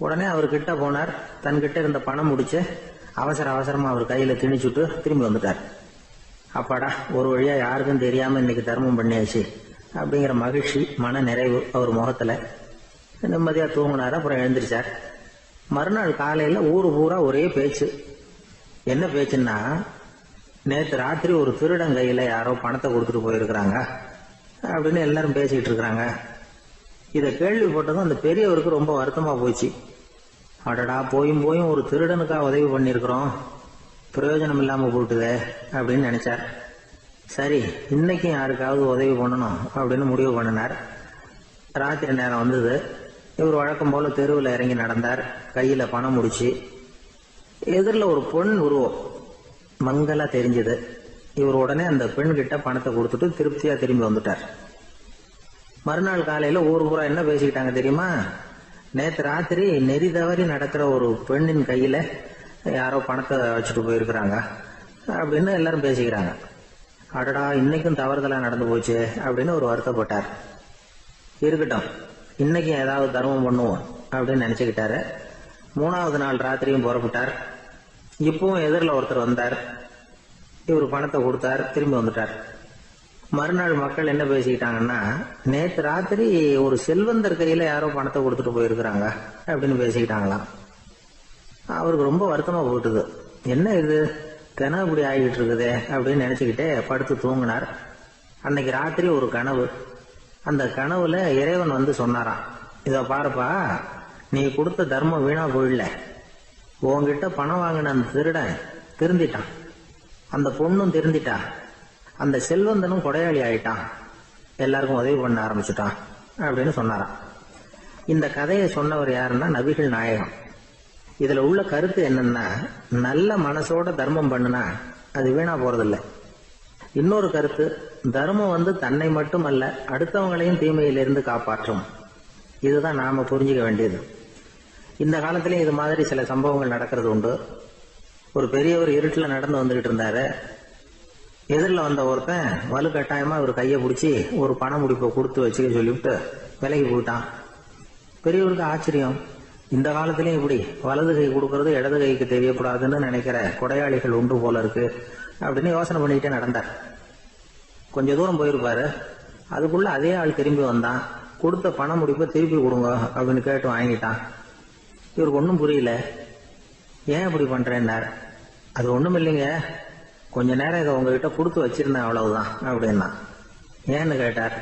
S1: உடனே அவர் கிட்ட போனார். தன்கிட்ட இருந்த பணம் முடிச்சு அவசரமா அவர் கையில் திணிச்சுட்டு திரும்பி வந்துட்டார். அப்பாடா, ஒரு வழியா யாருக்கும் தெரியாம இன்னைக்கு தர்மம் பண்ணியாச்சு அப்படிங்கிற மகிழ்ச்சி, மன நிறைவு அவர் முகத்துல. நிம்மதியா தூங்கினார். அப்புறம் எழுந்திரிச்சார். மறுநாள் காலையில ஊரு பூரா ஒரே பேச்சு. என்ன பேச்சுன்னா, நேற்று ராத்திரி ஒரு திருடன் கையில யாரோ பணத்தை கொடுத்துட்டு போயிருக்கிறாங்க அப்படின்னு எல்லாரும் பேசிக்கிட்டு இருக்கிறாங்க. இதை கேள்விப்பட்டதும் அந்த பெரியவருக்கு ரொம்ப வருத்தமா போச்சு. அடடா, போயும் போயும் ஒரு திருடனுக்கா உதவி பண்ணியிருக்கிறோம், பிரயோஜனம் இல்லாம போட்டுதே அப்படின்னு நினைச்சார். சரி, இன்னைக்கும் யாருக்காவது உதவி பண்ணணும் அப்படின்னு முடிவு பண்ணினார். ராத்திரி நேரம் வந்தது. இவர் வழக்கம் போல தெருவில் இறங்கி நடந்தார். கையில பணம் முடிச்சு. எதிரில் ஒரு பெண் உருவம் மங்கலா தெரிஞ்சது. இவர் உடனே அந்த பெண் கிட்ட பணத்தை கொடுத்துட்டு திருப்தியா திரும்பி வந்துட்டார். மறுநாள் காலையில ஊர் பூரா என்ன பேசிக்கிட்டாங்க தெரியுமா? நேற்று ராத்திரி நெறி தவறி நடக்கிற ஒரு பெண்ணின் கையில யாரோ பணத்தை வச்சுட்டு போயிருக்கிறாங்க அப்படின்னு எல்லாரும் பேசிக்கிறாங்க. அடடா, இன்னைக்கும் தவறுதலா நடந்து போச்சு அப்படின்னு ஒரு வருத்தப்பட்டார். இருக்கட்டும், இன்னைக்கு ஏதாவது தர்மம் பண்ணுவோம் அப்படின்னு நினைச்சுக்கிட்டாரு. 3வது நாள் ராத்திரியும் புறப்பட்டார். இப்பவும் எதிரில் ஒருத்தர் வந்தார். இவர் பணத்தை கொடுத்தார், திரும்பி வந்துட்டார். மறுநாள் மக்கள் என்ன பேசிக்கிட்டாங்கன்னா, நேற்று ராத்திரி ஒரு செல்வந்தர் கையில யாரோ பணத்தை கொடுத்துட்டு போயிருக்கிறாங்க அப்படின்னு பேசிக்கிட்டாங்களாம். அவருக்கு ரொம்ப வருத்தமா போட்டுது. என்ன இது, தினம் இப்படி ஆகிட்டு இருக்குதே அப்படின்னு நினைச்சுக்கிட்டே படுத்து தூங்கினார். அன்னைக்கு ராத்திரி ஒரு கனவு. அந்த கனவுல இறைவன் வந்து சொன்னாராம், இத பாருப்பா, நீ கொடுத்த தர்மம் வீணா போயிடல. உன்கிட்ட பணம் வாங்கின அந்த திருடன் திருந்திட்டான், அந்த பொண்ணும் திருந்திட்டா, அந்த செல்வந்தனும் கொடையாளி ஆயிட்டான், எல்லாருக்கும் உதவி பண்ண ஆரம்பிச்சுட்டான் அப்படின்னு சொன்னாராம். இந்த கதையை சொன்னவர் யாருன்னா நபிகள் நாயகம். இதுல உள்ள கருத்து என்னன்னா, நல்ல மனசோட தர்மம் பண்ணுனா அது வீணா போறதில்லை. இன்னொரு கருத்து, தர்மம் வந்து தன்னை மட்டுமல்ல அடுத்தவங்களையும் தீமையிலிருந்து காப்பாற்றும். இதுதான் நாம புரிஞ்சுக்க வேண்டியது. இந்த காலத்திலயும் இது மாதிரி சில சம்பவங்கள் நடக்கிறது உண்டு. ஒரு பெரியவர் இருட்டில் நடந்து வந்துகிட்டு இருந்தாரு. எதிரில் வந்த ஒருத்தன் வலு கட்டாயமா ஒரு கையை பிடிச்சி ஒரு பண முடிப்பை கொடுத்து வச்சுக்க சொல்லிவிட்டு விலகி போயிட்டான். பெரியவருக்கு ஆச்சரியம், இந்த காலத்திலயும் இப்படி வலது கை கொடுக்கறது இடது கைக்கு தெரியக்கூடாதுன்னு நினைக்கிற கொடையாளிகள் உண்டு போல இருக்கு அப்படின்னு யோசனை பண்ணிக்கிட்டே நடந்தார். கொஞ்ச தூரம் போயிருப்பாரு. அதுக்குள்ள அதே ஆள் திரும்பி வந்தான். கொடுத்த பண முடிப்பை திருப்பி கொடுங்க அப்படின்னு கேட்டு வாங்கிட்டான். இவருக்கு ஒன்றும் புரியல. ஏன் இப்படி பண்றேன்னார். அது ஒண்ணும் இல்லைங்க, கொஞ்ச நேரம் இதை உங்ககிட்ட கொடுத்து வச்சிருந்தேன், அவ்வளவுதான் அப்படின்னா. ஏன்னு கேட்டார்.